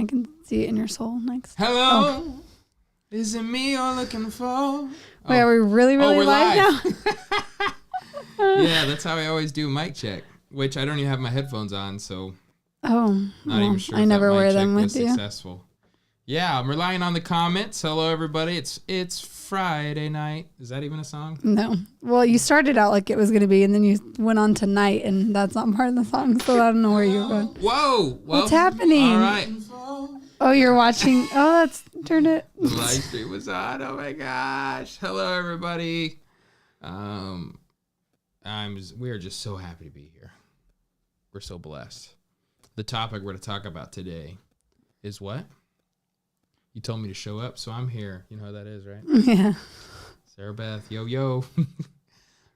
can see it in your soul next. Hello. Oh. Is it me you're looking for? Wait, are we really we're live now? Yeah, that's how I always do mic check, which I don't even have my headphones on, so not even sure I if never that mic wear check them was with you. Successful. Yeah, I'm relying on the comments. Hello, everybody. It's Friday night. Is that even a song? No. Well, you started out like it was going to be, and then you went on tonight, and that's not part of the song, so I don't know where you're going. Whoa. Well, what's happening? All right. Oh, you're watching. Oh, that's turned it. The live stream was on. Oh, my gosh. Hello, everybody. We are just so happy to be here. We're so blessed. The topic we're going to talk about today is what? You told me to show up, so I'm here. You know how that is, right? Yeah. Sarah Beth, yo.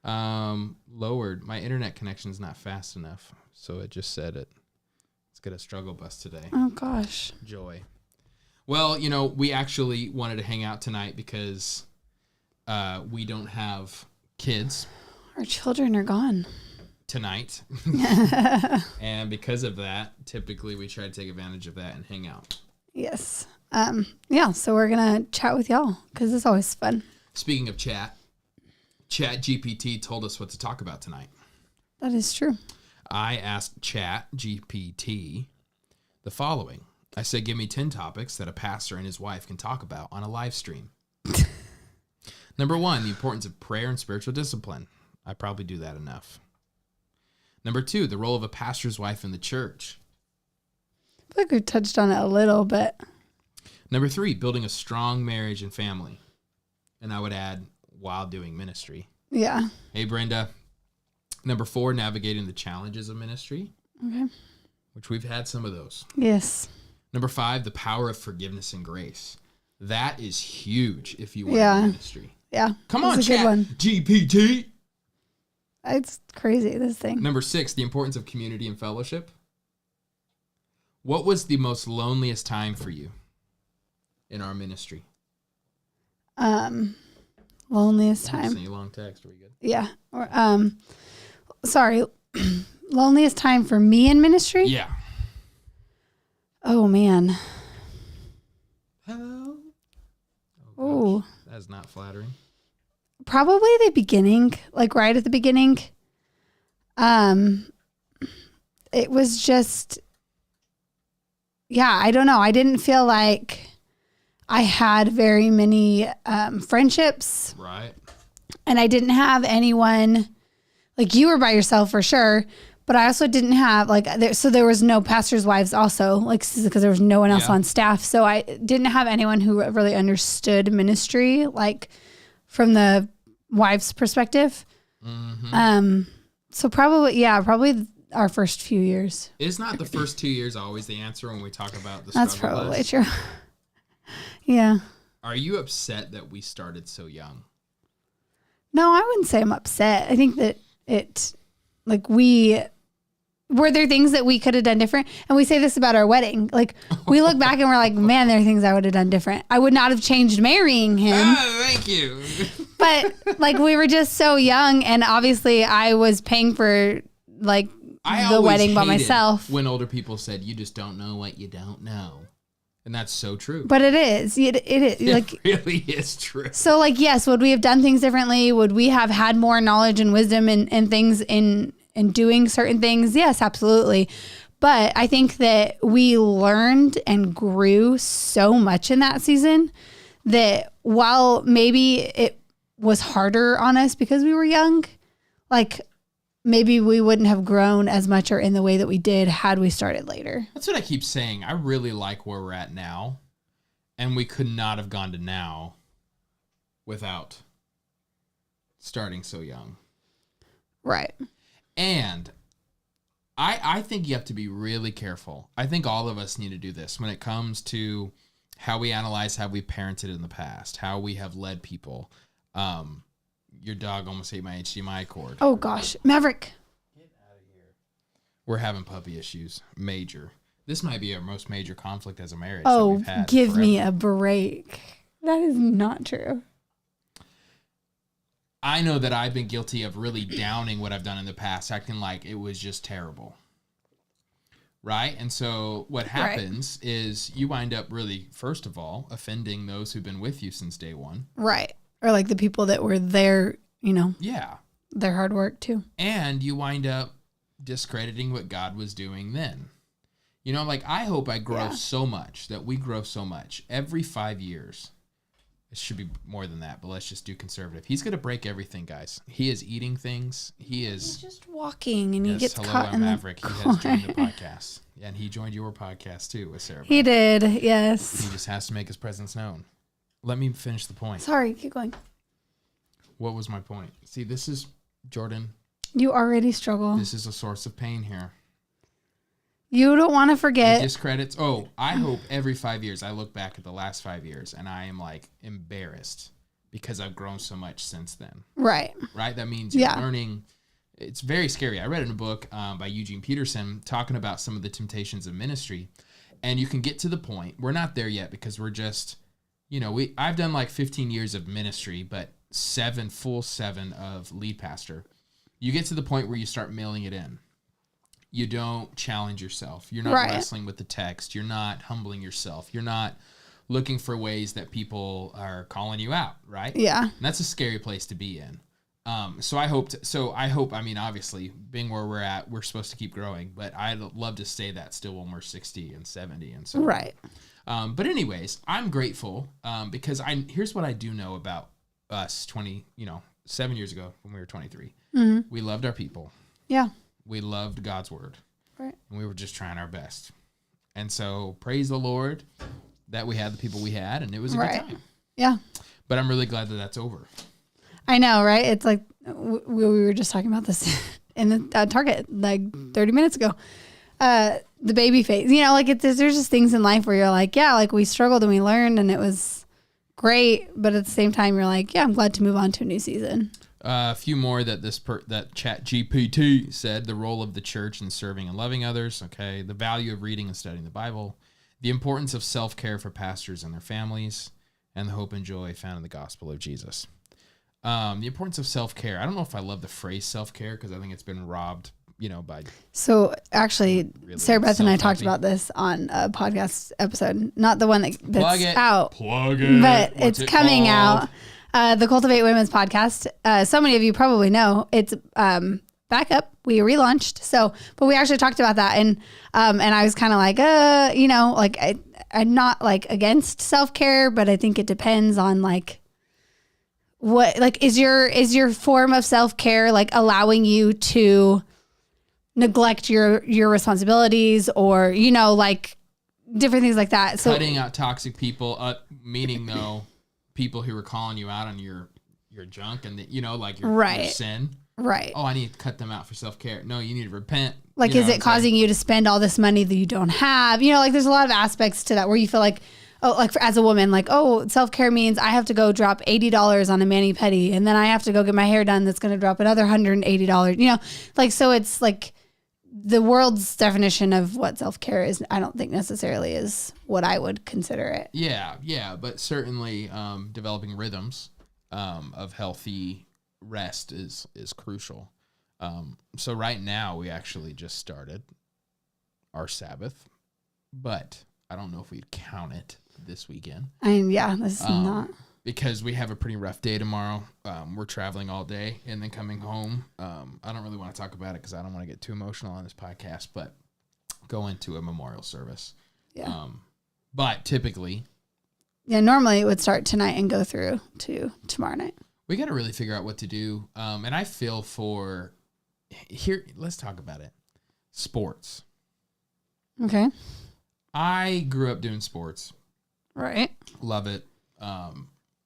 Lowered. My internet connection's not fast enough, so it just said it. It's going to struggle bus today. Oh, gosh. Joy. Well, we actually wanted to hang out tonight because we don't have kids. Our children are gone. Tonight. And because of that, typically we try to take advantage of that and hang out. Yes. So we're going to chat with y'all because it's always fun. Speaking of chat GPT told us what to talk about tonight. That is true. I asked Chat GPT the following. I said, give me 10 topics that a pastor and his wife can talk about on a live stream. Number 1, the importance of prayer and spiritual discipline. I probably do that enough. Number 2, the role of a pastor's wife in the church. I feel like we touched on it a little bit. Number 3, building a strong marriage and family. And I would add, while doing ministry. Yeah. Hey, Brenda. Number 4, navigating the challenges of ministry. Okay. Which we've had some of those. Yes. Number 5, the power of forgiveness and grace. That is huge if you want ministry. Yeah. Come on, Chat GPT. It's crazy, this thing. Number 6, the importance of community and fellowship. What was the most loneliest time for you in our ministry? Loneliest time. Send you a long text. Are we good? Yeah. Or, sorry. Loneliest time for me in ministry? Yeah. Oh, man. Hello? Oh. That's not flattering. Probably the beginning, like right at the beginning. It was just, I don't know. I didn't feel like I had very many friendships. Right. And I didn't have anyone, like you were by yourself for sure, but I also didn't have there was no pastors' wives also, because there was no one else on staff. So I didn't have anyone who really understood ministry, like from the wife's perspective. Mm-hmm. So probably our first few years. Is not the first 2 years always the answer when we talk about the struggle? That's probably true. Yeah. Are you upset that we started so young? No, I wouldn't say I'm upset. I think that were there things that we could have done different? And we say this about our wedding. Like, we look back and we're like, man, there are things I would have done different. I would not have changed marrying him. Thank you. But we were just so young, and obviously I was paying for the wedding by myself. When older people said, you just don't know what you don't know. And that's so true. But it is. It is. It really is true. So yes, would we have done things differently? Would we have had more knowledge and wisdom and things in doing certain things? Yes, absolutely. But I think that we learned and grew so much in that season that while maybe it was harder on us because we were young, maybe we wouldn't have grown as much or in the way that we did had we started later. That's what I keep saying. I really like where we're at now, and we could not have gone to now without starting so young. Right. And I think you have to be really careful. I think all of us need to do this when it comes to how we analyze how we parented in the past, how we have led people. Your dog almost ate my HDMI cord. Oh, gosh. Maverick. Get out of here. We're having puppy issues. Major. This might be our most major conflict as a marriage that we've had give forever. me a break. That is not true. I know that I've been guilty of really downing what I've done in the past, acting like it was just terrible. right? And so what happens is you wind up really, first of all, offending those who've been with you since day one. Right. Or like the people that were there, Yeah. their hard work too. And you wind up discrediting what God was doing then. Like I hope I grow so much, that we grow so much every 5 years. It should be more than that, but let's just do conservative. He's going to break everything, guys. He is eating things. He's just walking and he gets hello, caught I'm in Maverick. the He has joined the podcast. And he joined your podcast too with Sarah. He did, yes. He just has to make his presence known. Let me finish the point. Sorry, keep going. What was my point? See, this is, Jordan. You already struggle. This is a source of pain here. You don't want to forget. It discredits. Oh, I hope every 5 years I look back at the last 5 years and I am like embarrassed because I've grown so much since then. Right. Right? That means you're learning. It's very scary. I read in a book by Eugene Peterson talking about some of the temptations of ministry. And you can get to the point. We're not there yet because we're just, I've done like 15 years of ministry, but full seven of lead pastor. You get to the point where you start mailing it in. You don't challenge yourself. You're not wrestling with the text. You're not humbling yourself. You're not looking for ways that people are calling you out, right? Yeah. And that's a scary place to be in. So I hope, obviously, being where we're at, we're supposed to keep growing, but I'd love to stay that still when we're 60 and 70 and so on. Right. But anyways, I'm grateful because here's what I do know about us 7 years ago when we were 23. Mm-hmm. We loved our people. Yeah. We loved God's word. Right. And we were just trying our best. And so praise the Lord that we had the people we had, and it was a good time. Yeah. But I'm really glad that that's over. I know, right? It's like we were just talking about this in the Target like 30 minutes ago. The baby phase, there's just things in life where you're like, yeah, like we struggled and we learned and it was great. But at the same time, you're like, yeah, I'm glad to move on to a new season. A few more that that Chat GPT said: the role of the church in serving and loving others. Okay, the value of reading and studying the Bible, the importance of self-care for pastors and their families, and the hope and joy found in the gospel of Jesus. The importance of self-care. I don't know if I love the phrase self-care because I think it's been robbed, by. So actually, really Sarah Beth and I talked about this on a podcast episode, not the one that's out, Plug it. but it's coming out. The Cultivate Women's podcast. So many of you probably know it's back up. We relaunched. But we actually talked about that, and I was kind of like, I'm not like against self-care, but I think it depends on like what is your form of self-care like allowing you to neglect your responsibilities or like different things like that. So cutting out toxic people, meaning though. People who are calling you out on your junk and your sin. Right. Oh, I need to cut them out for self-care. No, you need to repent. Like, is it causing you to spend all this money that you don't have? There's a lot of aspects to that where you feel like, as a woman, self-care means I have to go drop $80 on a mani-pedi and then I have to go get my hair done. That's going to drop another $180. So it's like the world's definition of what self-care is, I don't think necessarily is what I would consider it. Yeah. But certainly developing rhythms of healthy rest is crucial. So right now we actually just started our Sabbath, but I don't know if we'd count it this weekend. This is not. Because we have a pretty rough day tomorrow. We're traveling all day and then coming home. I don't really want to talk about it because I don't want to get too emotional on this podcast, but going to a memorial service. Yeah. But typically. Yeah, normally it would start tonight and go through to tomorrow night. We got to really figure out what to do. And I feel for here. Let's talk about it. Sports. Okay. I grew up doing sports. Right. Love it.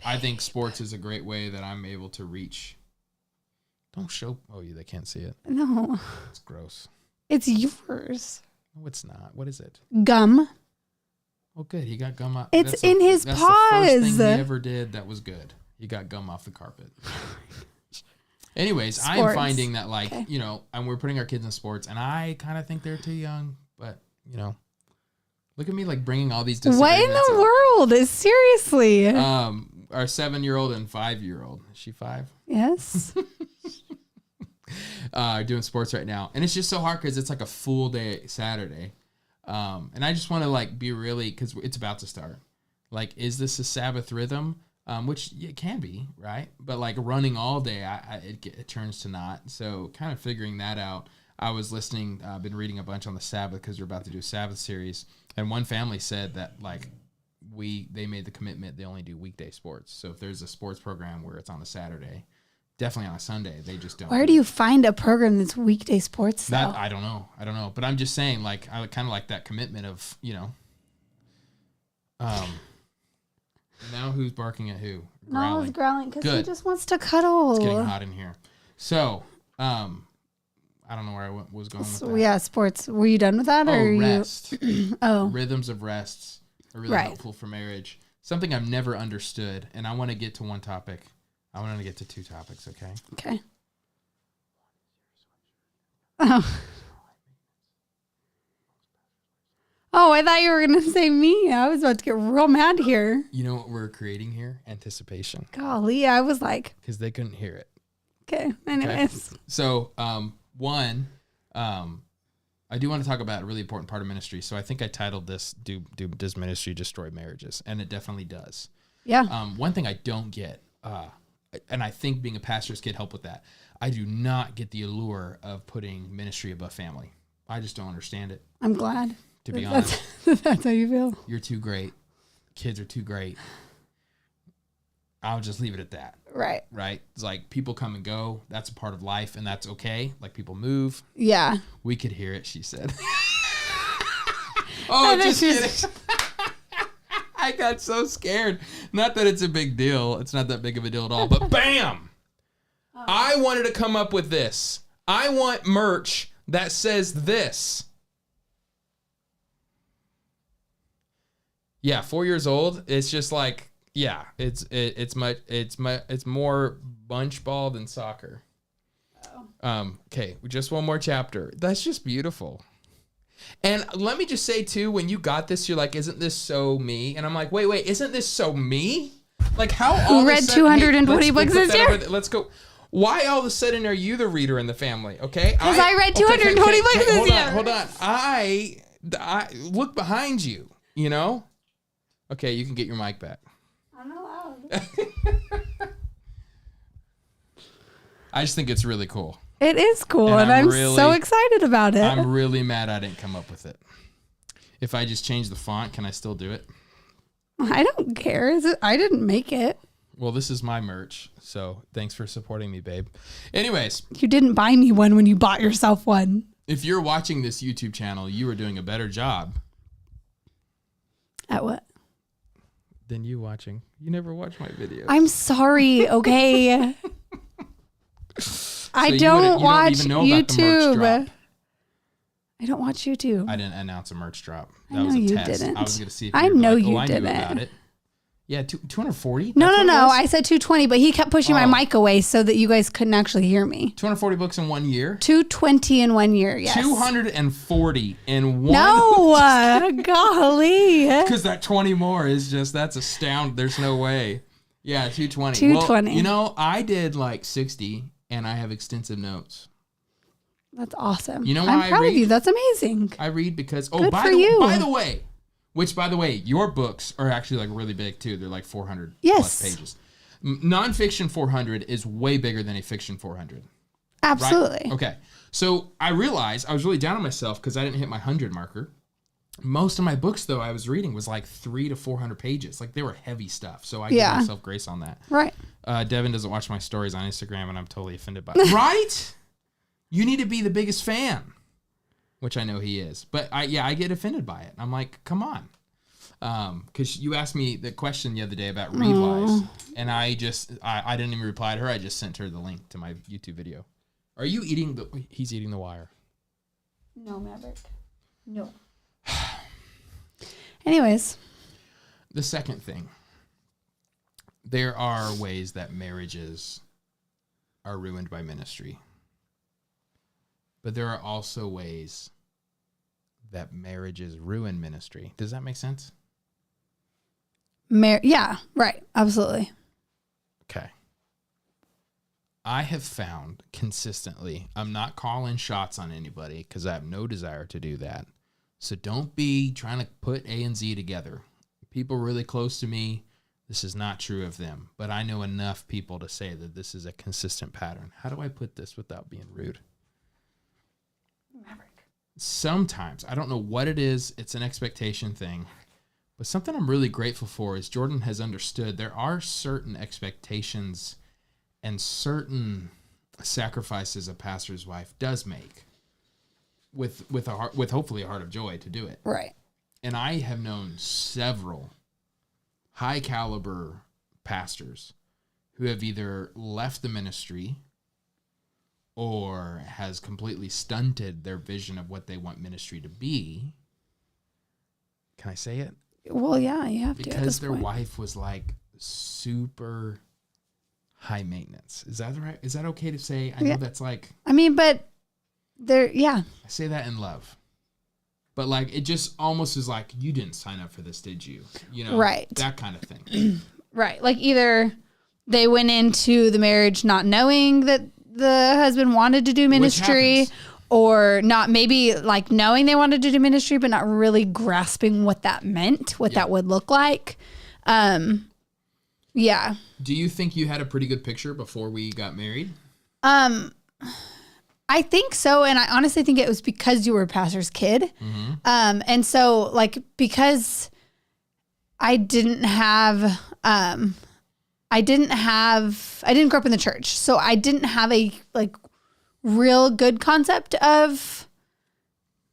I think sports is a great way that I'm able to reach. Don't show. Oh, they can't see it. No. It's gross. It's yours. No, it's not. What is it? Gum. Oh, good. He got gum off. It's in his paws. That's the first thing he ever did that was good. He got gum off the carpet. Anyways, I'm finding that and we're putting our kids in sports, and I kind of think they're too young, but look at me bringing all these disagreements. What in the world? Seriously. Our 7-year-old and 5-year-old. Is she 5? Yes. Doing sports right now. And it's just so hard because it's like a full day Saturday. And I just want to like be really, because it's about to start. Like, is this a Sabbath rhythm? Which it can be, right? But like running all day, it turns to not. So kind of figuring that out. I was listening, been reading a bunch on the Sabbath because we're about to do a Sabbath series. And one family said that like they made the commitment they only do weekday sports. So if there's a sports program where it's on a Saturday, definitely on a Sunday, they just don't. Where do you find a program that's weekday sports? That I don't know. But I'm just saying, like, I kind of like that commitment of, now who's barking at who? Growling. No, he's growling because he just wants to cuddle. It's getting hot in here. So, I don't know where I was going with that. Yeah, sports. Were you done with that? Rest. Oh. Rhythms of rests are really helpful for marriage. Something I've never understood, and I want to get to one topic. I want to get to two topics, okay? Okay. Oh. Oh, I thought you were going to say me. I was about to get real mad here. You know what we're creating here? Anticipation. Golly, I was like. Because they couldn't hear it. Okay, anyways. Okay. So, I do want to talk about a really important part of ministry. So I think I titled this, Does Ministry Destroy Marriages? And it definitely does. Yeah. One thing I don't get, and I think being a pastor's kid helped with that, I do not get the allure of putting ministry above family. I just don't understand it. I'm glad. To be honest. That's how you feel. You're too great. Kids are too great. I'll just leave it at that. Right. Right? It's like people come and go. That's a part of life, and that's okay. Like people move. Yeah. We could hear it, she said. Oh, just kidding. I got so scared. Not that it's a big deal. It's not that big of a deal at all. But bam! Oh. I wanted to come up with this. I want merch that says this. Yeah, 4 years old. It's just like, yeah, it's more bunch ball than soccer. Oh. Okay, just one more chapter. That's just beautiful. And let me just say too, when you got this, you're like, isn't this so me? And I'm like, wait, isn't this so me? Like how all who read 220 books this year? Let's go. Why all of a sudden are you the reader in the family? Okay, because I read 220 books this year. Hold on. I look behind you. You know. Okay, you can get your mic back. I'm not allowed. I just think it's really cool. It is cool, and I'm so excited about it. I'm really mad I didn't come up with it. If I just change the font, can I still do it? I don't care. I didn't make it. Well, this is my merch, so thanks for supporting me, babe. Anyways. You didn't buy me one when you bought yourself one. If you're watching this YouTube channel, you are doing a better job. At what? Than you watching. You never watch my videos. I'm sorry, okay? I don't watch YouTube. I don't watch YouTube. I didn't announce a merch drop. That was a test. Didn't. I was going to see if I know you like, didn't. I knew about it. Yeah, 240? No. I said 220, but he kept pushing my mic away so that you guys couldn't actually hear me. 240 books in 1 year? 220 in 1 year, yes. 240 in one. No, golly. Because that 20 more is just, that's astounding. There's no way. Yeah, 220. 220. Well, you know, I did like 60, and I have extensive notes. That's awesome. You know why I'm proud of you. That's amazing. I read because, by the way, your books are actually like really big too. They're like 400 plus pages. Nonfiction 400 is way bigger than a fiction 400. Absolutely. Right? Okay. So I realized I was really down on myself because I didn't hit my 100 marker. Most of my books, though, I was reading was like 300 to 400 pages. Like they were heavy stuff. So I give myself grace on that. Right. Devin doesn't watch my stories on Instagram, and I'm totally offended by it. Right? You need to be the biggest fan. Which I know he is. But I get offended by it. I'm like, come on. Because you asked me the question the other day about read wise. And I didn't even reply to her. I just sent her the link to my YouTube video. Are you eating he's eating the wire. No, Maverick. No. Anyways. The second thing. There are ways that marriages are ruined by ministry. But there are also ways that marriages ruin ministry. Does that make sense? Yeah, right. Absolutely. Okay. I have found consistently, I'm not calling shots on anybody because I have no desire to do that. So don't be trying to put A and Z together. People really close to me, this is not true of them. But I know enough people to say that this is a consistent pattern. How do I put this without being rude? Maverick. Sometimes, I don't know what it is. It's an expectation thing. But something I'm really grateful for is Jordan has understood there are certain expectations and certain sacrifices a pastor's wife does make with hopefully a heart of joy to do it. Right. And I have known several high caliber pastors who have either left the ministry or has completely stunted their vision of what they want ministry to be. Can I say it? Well, yeah, you have to. Because their wife was like super high maintenance. Is that right? Is that okay to say? I know that's like... I mean, but there, yeah. I say that in love. But like, it just almost is like, you didn't sign up for this, did you? You know, right. That kind of thing. Right. Like either they went into the marriage not knowing that the husband wanted to do ministry, or not, maybe like knowing they wanted to do ministry, but not really grasping what that meant, what that would look like. Yeah. Do you think you had a pretty good picture before we got married? I think so. And I honestly think it was because you were a pastor's kid. Mm-hmm. And so like, because I didn't grow up in the church. So I didn't have a like real good concept of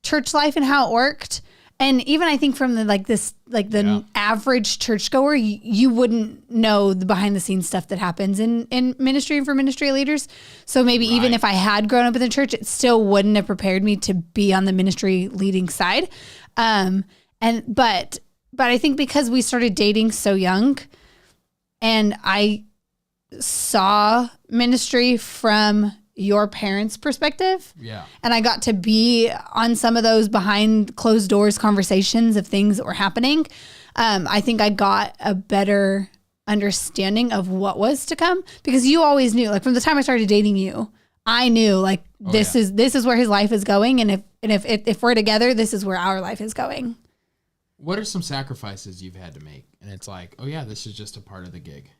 church life and how it worked. And even I think from the average churchgoer, you wouldn't know the behind the scenes stuff that happens in ministry and for ministry leaders. So maybe even if I had grown up in the church, it still wouldn't have prepared me to be on the ministry leading side. But I think because we started dating so young and I saw ministry from your parents' perspective. Yeah. And I got to be on some of those behind closed doors conversations of things that were happening. I think I got a better understanding of what was to come, because you always knew, like from the time I started dating you, I knew like this is where his life is going. And if we're together, this is where our life is going. What are some sacrifices you've had to make? And it's like, oh yeah, this is just a part of the gig.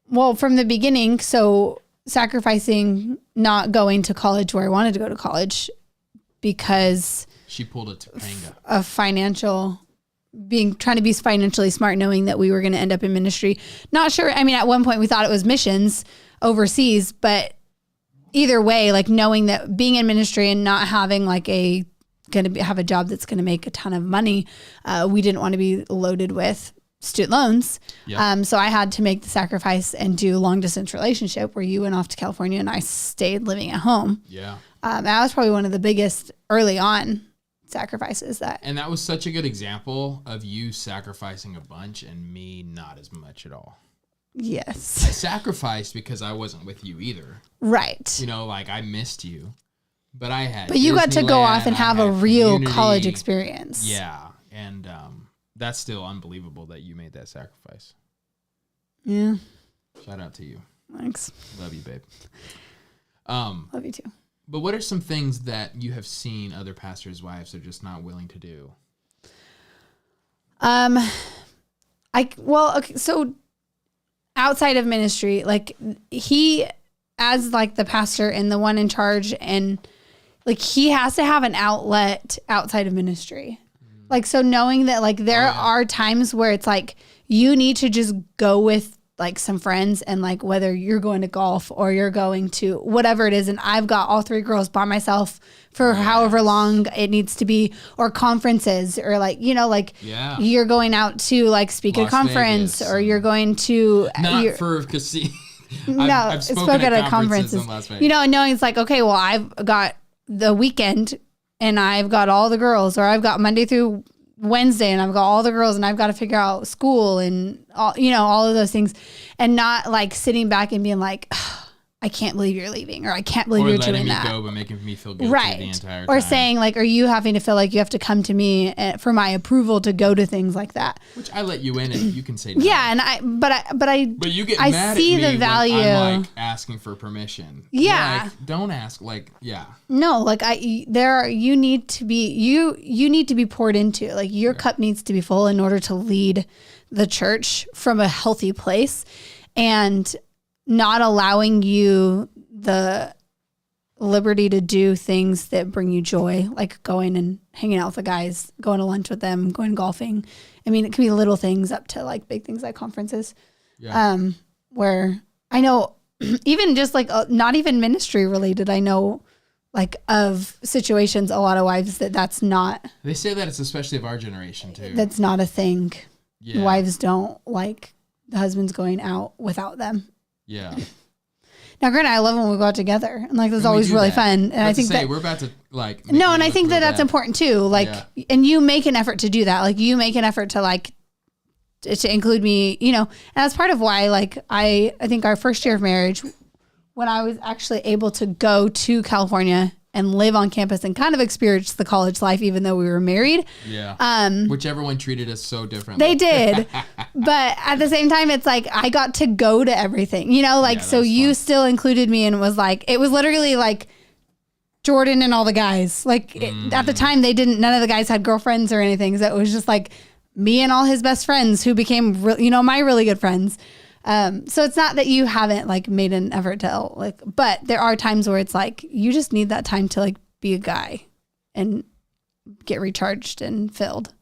Well, from the beginning, so sacrificing not going to college where I wanted to go to college because she pulled a Topanga of trying to be financially smart, knowing that we were going to end up in ministry. Not sure. I mean, at one point we thought it was missions overseas, but either way, like knowing that being in ministry and not having like have a job that's going to make a ton of money, we didn't want to be loaded with student loans. Yep. So I had to make the sacrifice and do a long distance relationship where you went off to California and I stayed living at home. Yeah. That was probably one of the biggest early on sacrifices and that was such a good example of you sacrificing a bunch and me not as much at all. Yes. I sacrificed because I wasn't with you either. Right. You know, like I missed you, but I had, but you got to go off and have a real community. College experience. Yeah. And, that's still unbelievable that you made that sacrifice. Yeah. Shout out to you. Thanks. Love you, babe. Love you too. But what are some things that you have seen other pastors' wives are just not willing to do? So outside of ministry, like he, as like the pastor and the one in charge, and like he has to have an outlet outside of ministry. Like, so knowing that like there are times where it's like you need to just go with like some friends, and like whether you're going to golf or you're going to whatever it is, and I've got all three girls by myself for however long it needs to be, or conferences, or like, you know, like you're going out to like speak at a conference, or you're going to for casino. I've spoken at conferences. You know, and knowing it's like, okay, well, I've got the weekend and I've got all the girls, or I've got Monday through Wednesday and I've got all the girls, and I've got to figure out school and all, you know, all of those things, and not like sitting back and being like, I can't believe you're leaving, or I can't believe or you're doing that. Or letting me go, but making me feel guilty Right. the entire time. Or saying like, are you having to feel like you have to come to me for my approval to go to things like that? Which I let you in, and you can say no. Yeah, and But you get mad see at me the value. when I'm like asking for permission. Yeah. Like, don't ask. Like, yeah. No, like you need to be poured into. Like your cup needs to be full in order to lead the church from a healthy place, and not allowing you the liberty to do things that bring you joy, like going and hanging out with the guys, going to lunch with them, going golfing. I mean, it can be little things up to like big things like conferences. Yeah. Where I know even just like not even ministry related, I know like of situations, a lot of wives that's not. They say that it's especially of our generation too. That's not a thing. Yeah. Wives don't like the husbands going out without them. Yeah. Now, granted, I love when we go out together, and like that's always really fun. And I think that we're about to like no, and I think that's important too. Like, and you make an effort to do that. Like, you make an effort to like to include me, you know. And that's part of why, like, I think our first year of marriage, when I was actually able to go to California and live on campus and kind of experience the college life, even though we were married. Yeah. Which everyone treated us so differently. They did. But at the same time, it's like, I got to go to everything, you know, like, so you still included me, and was like, it was literally like Jordan and all the guys. Like at the time none of the guys had girlfriends or anything. So it was just like me and all his best friends who became, my really good friends. So it's not that you haven't like made an effort to like, but there are times where it's like, you just need that time to like be a guy and get recharged and filled.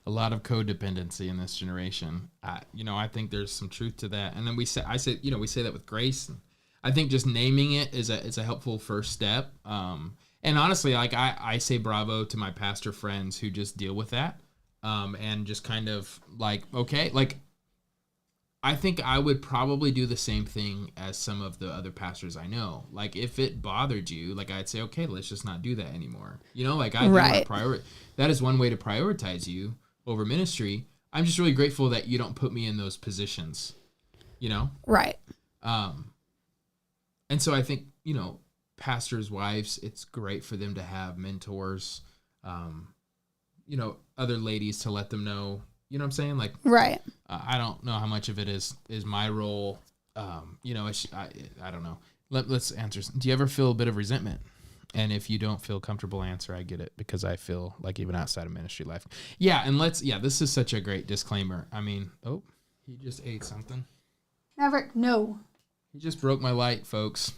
A lot of codependency in this generation. I think there's some truth to that. And then we say that with grace. I think just naming it is a helpful first step. And honestly, like I say bravo to my pastor friends who just deal with that. And just kind of like, okay, like, I think I would probably do the same thing as some of the other pastors I know. Like, if it bothered you, like, I'd say, okay, let's just not do that anymore. Like, I do want to that is one way to prioritize you over ministry. I'm just really grateful that you don't put me in those positions, Right. And so I think, pastors' wives, it's great for them to have mentors, other ladies to let them know. You know what I'm saying? Like, right. I don't know how much of it is my role. I don't know. Let's answer. Do you ever feel a bit of resentment? And if you don't feel comfortable answer, I get it, because I feel like even outside of ministry life. Yeah. And this is such a great disclaimer. I mean, he just ate something. No. He just broke my light, folks.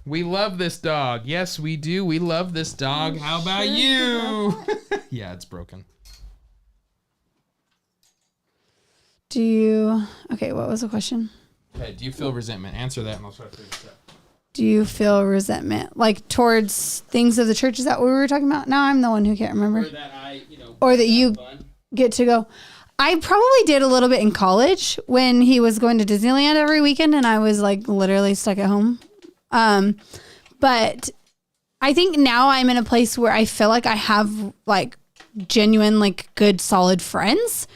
We love this dog. Yes, we do. We love this dog. How about you? Yeah, it's broken. Okay, what was the question? Okay, do you feel resentment? Answer that and I'll try to figure this out. Do you feel resentment, like towards things of the church? Is that what we were talking about? Now I'm the one who can't remember. Or that you get to go. I probably did a little bit in college when he was going to Disneyland every weekend and I was like literally stuck at home. But I think now I'm in a place where I feel like I have like genuine, like good, solid friends.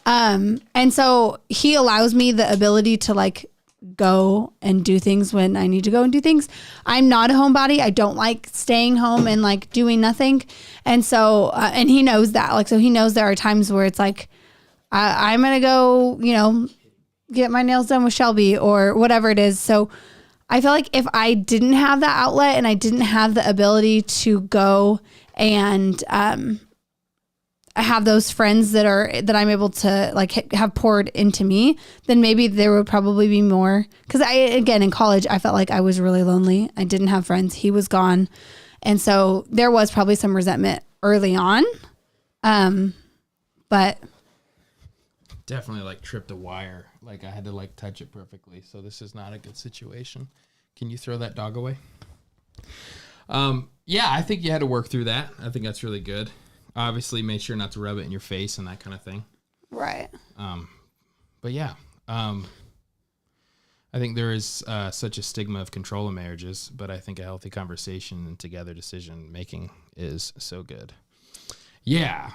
And so he allows me the ability to like go and do things when I need to go and do things. I'm not a homebody. I don't like staying home and like doing nothing. And so, and he knows that, like, so he knows there are times where it's like, I'm going to go, get my nails done with Shelby or whatever it is. So I feel like if I didn't have that outlet and I didn't have the ability to go and, I have those friends that I'm able to like have poured into me, then maybe there would probably be more. Cause again, in college, I felt like I was really lonely. I didn't have friends. He was gone. And so there was probably some resentment early on. But definitely like tripped a wire. Like I had to like touch it perfectly. So this is not a good situation. Can you throw that dog away? Yeah, I think you had to work through that. I think that's really good. Obviously, make sure not to rub it in your face and that kind of thing. Right. But yeah, I think there is such a stigma of control in marriages, but I think a healthy conversation and together decision making is so good. Yeah.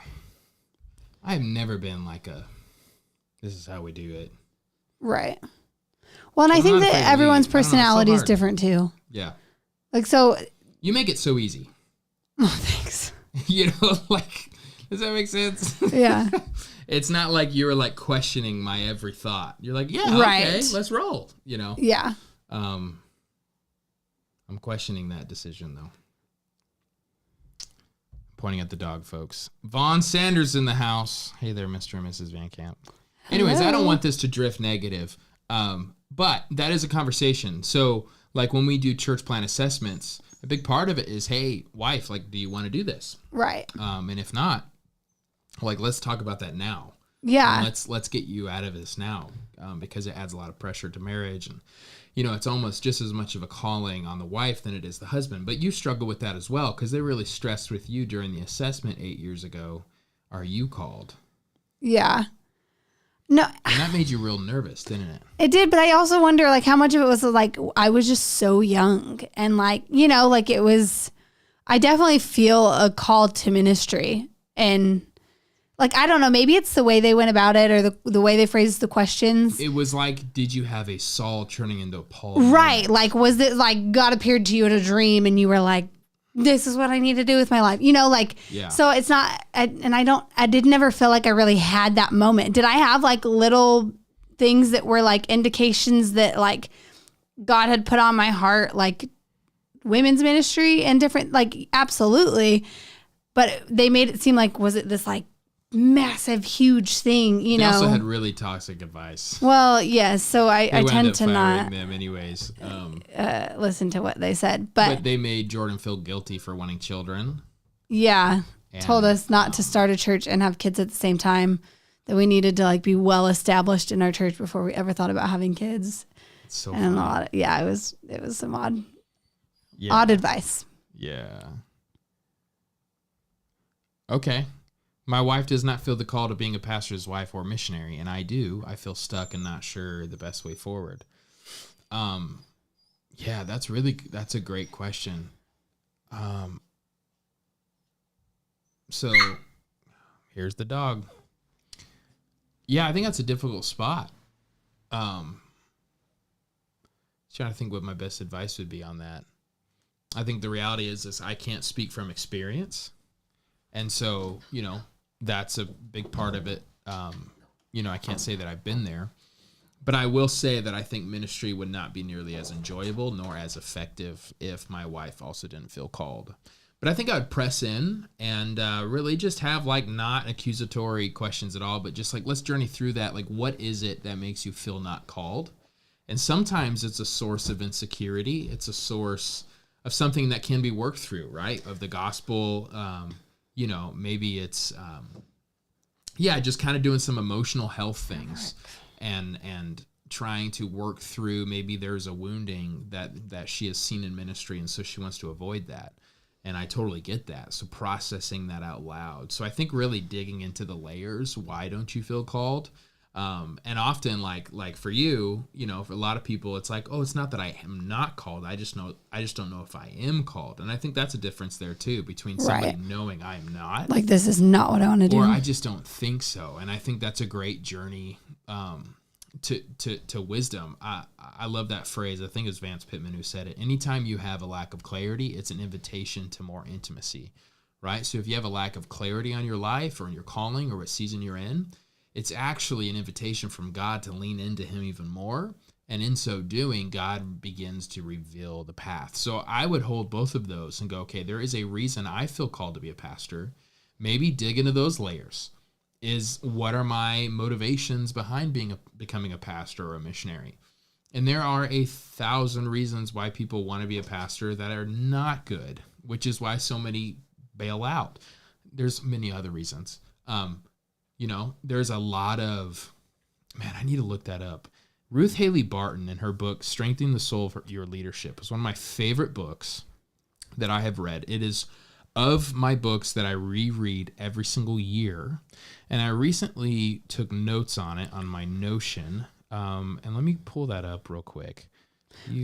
I've never been like this is how we do it. Right. Well, and I think not that afraid to everyone's leave. I don't know, it's so personality is hard. different too. Yeah. Like, so, You make it so easy. oh, thanks. You know, like, does that make sense? Yeah. It's not like you're like questioning my every thought. You're like, yeah, Right. okay, let's roll, you know? Yeah. I'm questioning that decision though. Pointing at the dog, folks. Vaughn Sanders in the house. Hey there, Mr. and Mrs. Van Camp. Anyways, Hello. I don't want this to drift negative, but that is a conversation. So, like when we do church plan assessments, a big part of it is, hey, wife, like, do you want to do this? Right. And if not, like, let's talk about that now. Yeah. And let's get you out of this now, because it adds a lot of pressure to marriage, and you know, it's almost just as much of a calling on the wife than it is the husband. But you struggle with that as well, because they really stressed with you during the assessment 8 years ago. Are you called? Yeah. No, And that made you real nervous, didn't it? it did, but I also wonder like how much of it was like I was just so young and like, you know, like it was, I definitely feel a call to ministry, and like, I don't know, maybe it's the way they went about it or the way they phrased the questions. It was like, did you have a Saul turning into a Paul? Right. Like, was it like God appeared to you in a dream and you were like, this is what I need to do with my life? You know, like, Yeah. So it's not, I did never feel like I really had that moment. Did I have like little things that were like indications that like God had put on my heart, like women's ministry and different, like, absolutely. But they made it seem like, was it this like massive, huge thing, you They know? also had really toxic advice. Well, yes. So I tend to not them anyways. listen to what they said, but they made Jordan feel guilty for wanting children. yeah, And, told us not to start a church and have kids at the same time, that we needed to like be well established in our church before we ever thought about having kids. It's so And funny. it was some odd Yeah. advice. Yeah. Okay. My wife does not feel the call to being a pastor's wife or missionary, and I do. I feel stuck and not sure the best way forward. Yeah, that's a great question. So here's the dog. Yeah, I think that's a difficult spot. Trying to think what my best advice would be on that. I think the reality is I can't speak from experience. And so, you know, that's a big part of it. You know, I can't say that I've been there, but I will say that I think ministry would not be nearly as enjoyable nor as effective if my wife also didn't feel called. But I think I would press in and really just have like not accusatory questions at all, but just like, let's journey through that. Like, what is it that makes you feel not called? And sometimes it's a source of insecurity. It's a source of something that can be worked through, right? Of the gospel. You know, maybe it's, just kind of doing some emotional health things and trying to work through, maybe there's a wounding that she has seen in ministry, and so she wants to avoid that. And I totally get that. So processing that out loud. So I think really digging into the layers. Why don't you feel called? And often like for you, you know, for a lot of people, it's like, oh, it's not that I am not called. I just don't know if I am called. And I think that's a difference there too, between somebody knowing I am not. Like, this is not what I want to do. Or I just don't think so. And I think that's a great journey to wisdom. I love that phrase. I think it was Vance Pittman who said it. Anytime you have a lack of clarity, it's an invitation to more intimacy, right? So if you have a lack of clarity on your life or in your calling or what season you're in, it's actually an invitation from God to lean into him even more. And in so doing, God begins to reveal the path. So I would hold both of those and go, okay, there is a reason I feel called to be a pastor. Maybe dig into those layers. What are my motivations behind becoming a pastor or a missionary? And there are 1,000 reasons why people want to be a pastor that are not good, which is why so many bail out. There's many other reasons. You know, there's a lot of, I need to look that up. Ruth Haley Barton, in her book, Strengthening the Soul for Your Leadership, is one of my favorite books that I have read. It is of my books that I reread every single year. And I recently took notes on it on my Notion. And let me pull that up real quick.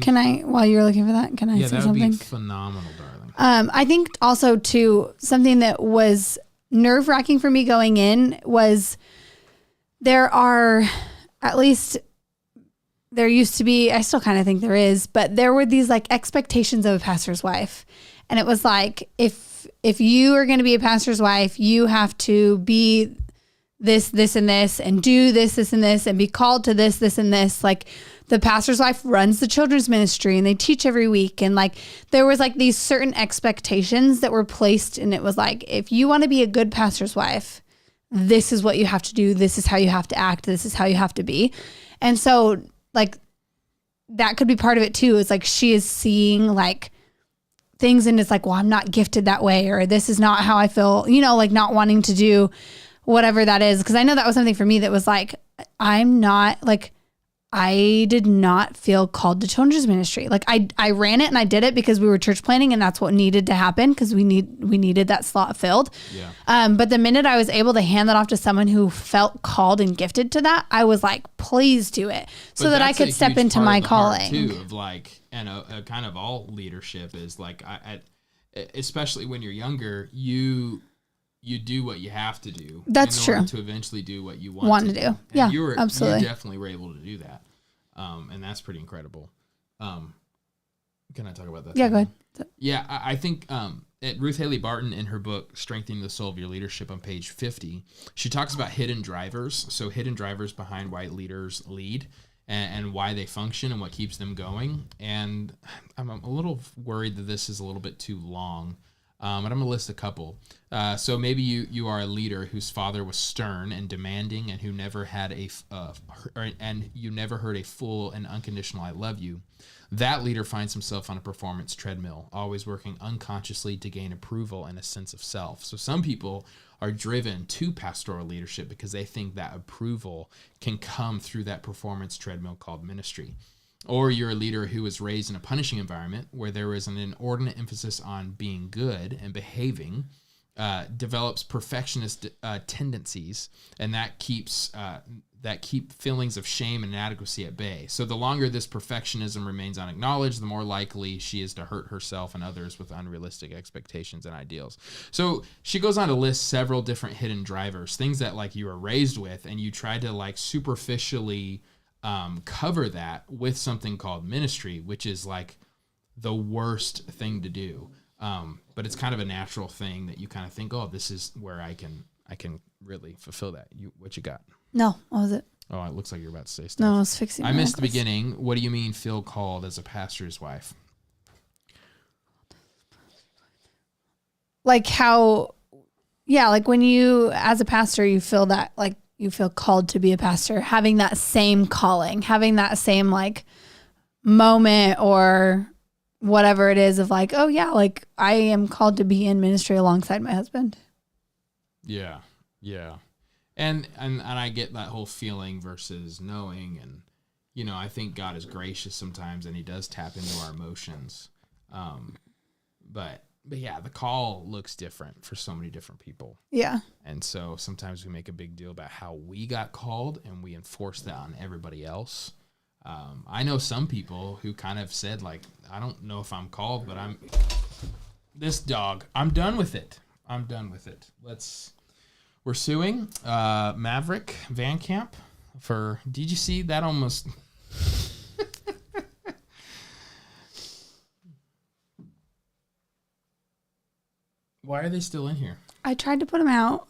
Can I, while you're looking for that, can I say that would something? be phenomenal, darling. I think also too, something that was nerve-wracking for me going in was there are at least there used to be, I still kind of think there is, but there were these like expectations of a pastor's wife. And it was like, if you are going to be a pastor's wife, you have to be this, and this, and do this, and this, and be called to this, and this. Like the pastor's wife runs the children's ministry and they teach every week. And like, there was like these certain expectations that were placed. And it was like, if you want to be a good pastor's wife, this is what you have to do. This is how you have to act. This is how you have to be. And so like, that could be part of it too. It's like, she is seeing like things and it's like, well, I'm not gifted that way, or this is not how I feel, like not wanting to do whatever that is. Cause I know that was something for me that was like, I did not feel called to children's ministry. Like I ran it and I did it because we were church planning and that's what needed to happen because we needed that slot filled. Yeah. But the minute I was able to hand that off to someone who felt called and gifted to that, I was like, please do it so that I could step into my calling. Too, of like, and a kind of all leadership is like, especially when you're younger, you do what you have to do. That's true. To eventually do what you want to do. And yeah, absolutely. You definitely were able to do that. And that's pretty incredible. Can I talk about that? Yeah, go ahead. Yeah, I think Ruth Haley Barton in her book, Strengthening the Soul of Your Leadership on page 50, she talks about hidden drivers. So hidden drivers behind why leaders lead and why they function and what keeps them going. And I'm a little worried that this is a little bit too long. And I'm going to list a couple. So maybe you are a leader whose father was stern and demanding and who never had and you never heard a full and unconditional I love you. That leader finds himself on a performance treadmill, always working unconsciously to gain approval and a sense of self. So some people are driven to pastoral leadership because they think that approval can come through that performance treadmill called ministry. Or you're a leader who was raised in a punishing environment where there is an inordinate emphasis on being good and behaving, develops perfectionist tendencies, and that keep feelings of shame and inadequacy at bay. So the longer this perfectionism remains unacknowledged, the more likely she is to hurt herself and others with unrealistic expectations and ideals. So she goes on to list several different hidden drivers, things that like you were raised with, and you try to like superficially cover that with something called ministry, which is like the worst thing to do. But it's kind of a natural thing that you kind of think, oh, this is where I can really fulfill that. What you got? No, what was it? Oh, it looks like you're about to say stuff. No, I was fixing I missed the beginning. What do you mean feel called as a pastor's wife? Like how, yeah, like when you, as a pastor, you feel that like, you feel called to be a pastor, having that same calling, having that same like moment or whatever it is of like, oh yeah, like I am called to be in ministry alongside my husband. Yeah. Yeah. And I get that whole feeling versus knowing. And, I think God is gracious sometimes and he does tap into our emotions. But yeah, the call looks different for so many different people. Yeah. And so sometimes we make a big deal about how we got called and we enforce that on everybody else. I know some people who kind of said like, I don't know if I'm called, but I'm done with it. We're suing Maverick Van Camp for, did you see that almost... Why are they still in here? I tried to put them out.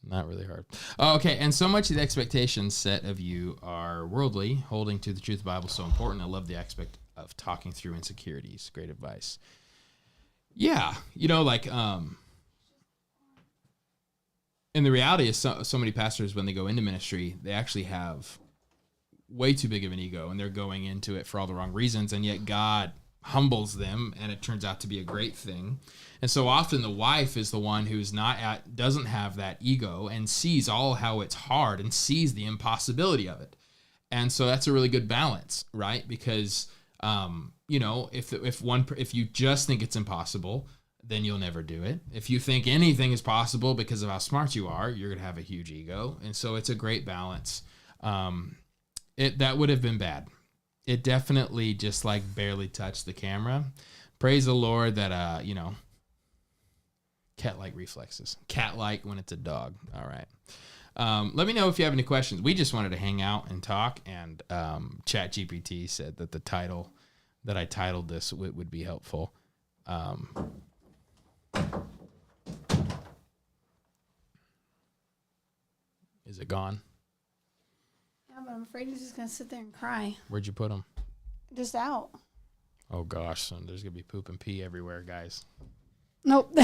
Not really hard. Oh, okay. And so much of the expectations set of you are worldly. Holding to the truth of the Bible is so important. I love the aspect of talking through insecurities. Great advice. Yeah. And the reality is so many pastors, when they go into ministry, they actually have way too big of an ego and they're going into it for all the wrong reasons. And yet God humbles them and it turns out to be a great thing. And so often the wife is the one who's doesn't have that ego and sees all how it's hard and sees the impossibility of it. And so that's a really good balance, right? Because, if you just think it's impossible, then you'll never do it. If you think anything is possible because of how smart you are, you're going to have a huge ego. And so it's a great balance. That would have been bad. It definitely just like barely touched the camera. Praise the Lord that, cat-like reflexes. Cat-like when it's a dog. All right. Let me know if you have any questions. We just wanted to hang out and talk, and ChatGPT said that the title that I titled this would be helpful. Is it gone? Yeah, but I'm afraid he's just going to sit there and cry. Where'd you put him? Just out. Oh, gosh, son, there's going to be poop and pee everywhere, guys. Nope.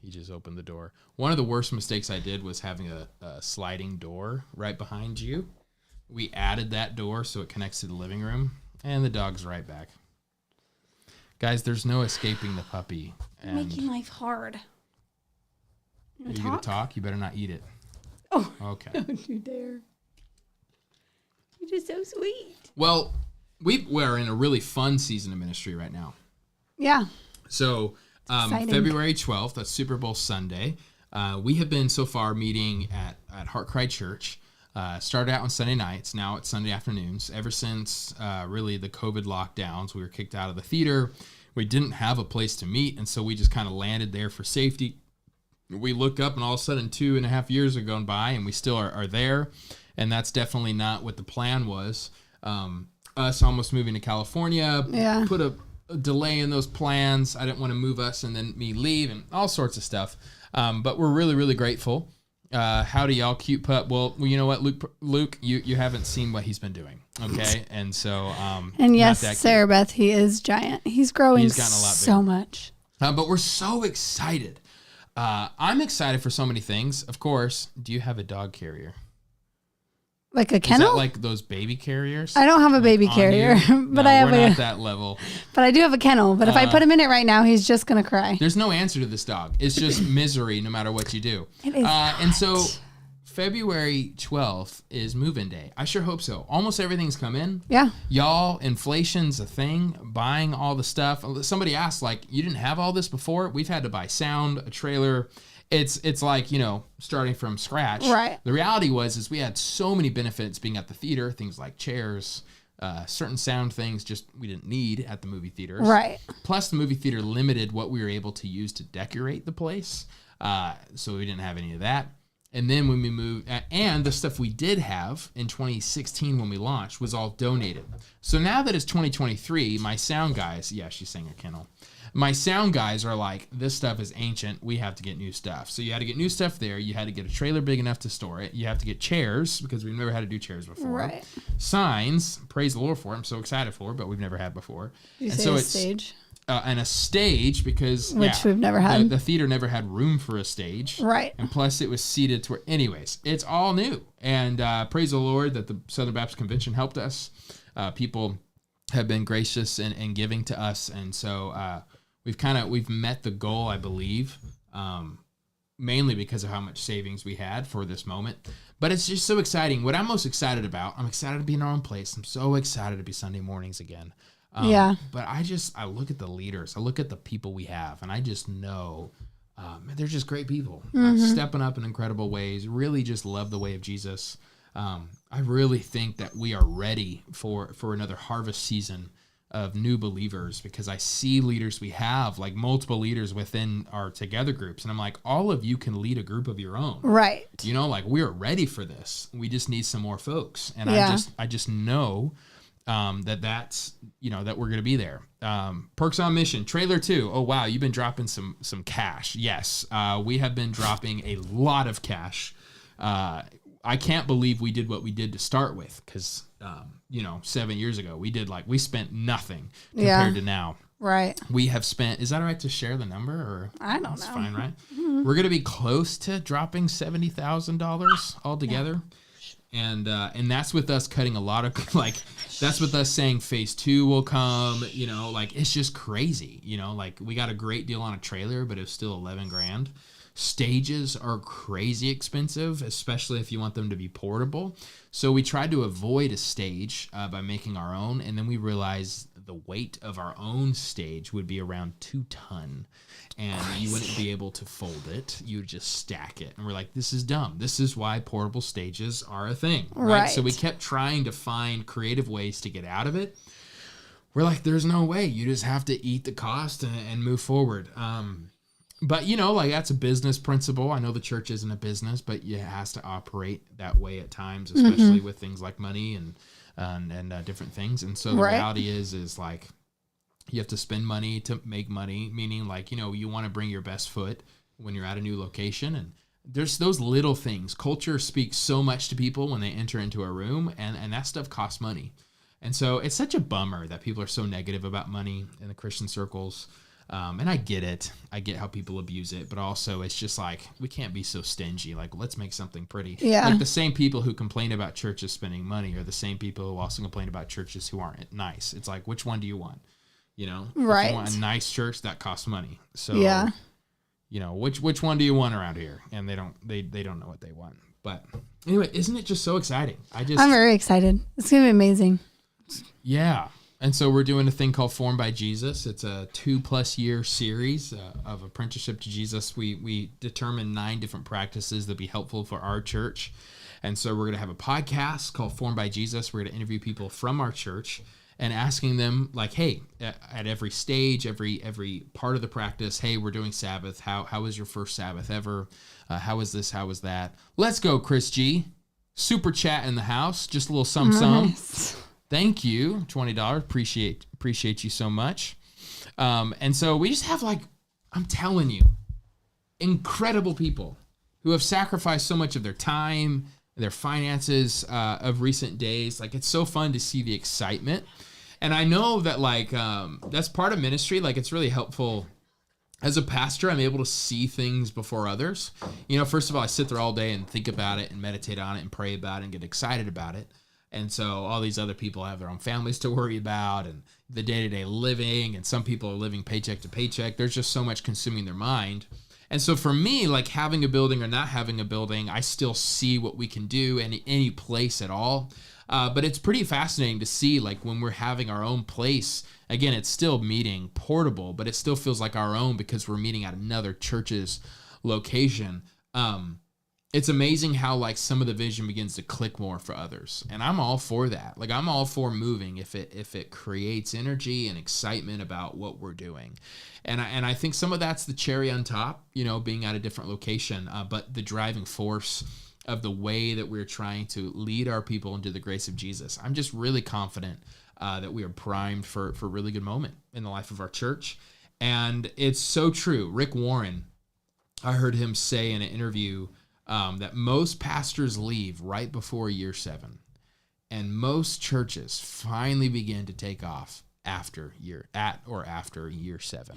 He just opened the door. One of the worst mistakes I did was having a sliding door right behind you. We added that door so it connects to the living room, and the dog's right back. Guys, there's no escaping the puppy. You're making life hard. Are you going to talk? You better not eat it. Oh, okay. Don't you dare. You're just so sweet. Well, we're in a really fun season of ministry right now. Yeah. So February 12th, that's Super Bowl Sunday. We have been so far meeting at Heart Cry Church. Started out on Sunday nights. Now it's Sunday afternoons. Ever since really the COVID lockdowns, we were kicked out of the theater. We didn't have a place to meet, and so we just kind of landed there for safety. We look up, and all of a sudden 2.5 years are going by, and we still are there. And that's definitely not what the plan was. Us almost moving to California put a delay in those plans. I didn't want to move us and then me leave and all sorts of stuff. But we're really, really grateful. Howdy, y'all, cute pup. Well, you know what, Luke, you haven't seen what he's been doing, okay? And so, and yes, Sarah Beth, he is giant. He's growing. He's gotten a lot so much. But we're so excited. I'm excited for so many things. Of course, do you have a dog carrier? Like a kennel? Is that like those baby carriers? I don't have a baby carrier, but I have we're not that level. But I do have a kennel. But if I put him in it right now, he's just gonna cry. There's no answer to this dog. It's just misery, no matter what you do. It is and so February 12th is move-in day. I sure hope so. Almost everything's come in. Yeah. Y'all, inflation's a thing. Buying all the stuff. Somebody asked, like, you didn't have all this before? We've had to buy sound, a trailer. It's like, starting from scratch. Right. The reality is we had so many benefits being at the theater, things like chairs, certain sound things just we didn't need at the movie theaters. Right. Plus, the movie theater limited what we were able to use to decorate the place. So we didn't have any of that. And then when we moved, and the stuff we did have in 2016 when we launched was all donated. So now that it's 2023, my sound guys, she's saying a kennel. My sound guys are like, this stuff is ancient. We have to get new stuff. So you had to get new stuff there. You had to get a trailer big enough to store it. You have to get chairs because we've never had to do chairs before. Right. Signs, praise the Lord for it. I'm so excited for it, but we've never had before. You say a stage? And a stage because which we've never had. The theater never had room for a stage. Right. And plus it was seated to where, anyways, it's all new. And praise the Lord that the Southern Baptist Convention helped us. People have been gracious and giving to us. And so we've met the goal, I believe, mainly because of how much savings we had for this moment. But it's just so exciting. What I'm most excited about, I'm excited to be in our own place. I'm so excited to be Sunday mornings again. But I look at the leaders, I look at the people we have, and I just know they're just great people, stepping up in incredible ways, really just love the way of Jesus. I really think that we are ready for another harvest season of new believers because I see leaders we have, like multiple leaders within our together groups. And I'm like, all of you can lead a group of your own. Right. Like we're ready for this. We just need some more folks. And I just know that's that we're going to be there. Perks on Mission, trailer 2. Oh, wow. You've been dropping some cash. Yes. We have been dropping a lot of cash. I can't believe we did what we did to start with. Cause 7 years ago we spent nothing compared to now. Right. We have spent, is that all right to share the number or? I don't know. It's fine, right? Mm-hmm. We're going to be close to dropping $70,000 altogether. Yeah. And that's with us cutting a lot of, that's with us saying phase 2 will come, it's just crazy, we got a great deal on a trailer, but it's still $11,000. Stages are crazy expensive, especially if you want them to be portable. So we tried to avoid a stage by making our own. And then we realized the weight of our own stage would be around 2 tons. And you wouldn't be able to fold it. You would just stack it. And we're like, this is dumb. This is why portable stages are a thing. Right? So we kept trying to find creative ways to get out of it. We're like, there's no way. You just have to eat the cost and move forward. But, you know, like that's a business principle. I know the church isn't a business, but it has to operate that way at times, especially with things like money and different things. And so the reality is like you have to spend money to make money, meaning like, you know, you want to bring your best foot when you're at a new location. And there's those little things. Culture speaks so much to people when they enter into a room, and that stuff costs money. And so it's such a bummer that people are so negative about money in the Christian circles. And I get it. I get how people abuse it, but also it's just like, we can't be so stingy. Like, let's make something pretty. Yeah. Like the same people who complain about churches spending money are the same people who also complain about churches who aren't nice. It's like, which one do you want? You know, right. If you want a nice church, that costs money. So, you know, which one do you want around here? And they don't know what they want. But anyway, isn't it just so exciting? I'm very excited. It's going to be amazing. Yeah. And so we're doing a thing called Formed by Jesus. It's a 2+ year series of apprenticeship to Jesus. We determined 9 different practices that be helpful for our church. And so we're going to have a podcast called Formed by Jesus. We're going to interview people from our church and asking them like, hey, at every stage, every part of the practice, hey, we're doing Sabbath. How was your first Sabbath ever? How was this? How was that? Let's go, Chris G. Super chat in the house. Just a little some. Thank you, $20. Appreciate you so much. And so we just have, like, I'm telling you, incredible people who have sacrificed so much of their time, their finances of recent days. Like, it's so fun to see the excitement. And I know that, like, that's part of ministry. Like, it's really helpful. As a pastor, I'm able to see things before others. You know, first of all, I sit there all day and think about it and meditate on it and pray about it and get excited about it. And so all these other people have their own families to worry about and the day-to-day living, and some people are living paycheck to paycheck. There's just so much consuming their mind. And so for me, like having a building or not having a building, I still see what we can do in any place at all. But it's pretty fascinating to see, like, when we're having our own place, again, it's still meeting portable, but it still feels like our own because we're meeting at another church's location. It's amazing how, like, some of the vision begins to click more for others. And I'm all for that. Like, I'm all for moving if it creates energy and excitement about what we're doing. And I think some of that's the cherry on top, you know, being at a different location. But the driving force of the way that we're trying to lead our people into the grace of Jesus, I'm just really confident that we are primed for a really good moment in the life of our church. And it's so true. Rick Warren, I heard him say in an interview that most pastors leave right before year 7, and most churches finally begin to take off after year 7.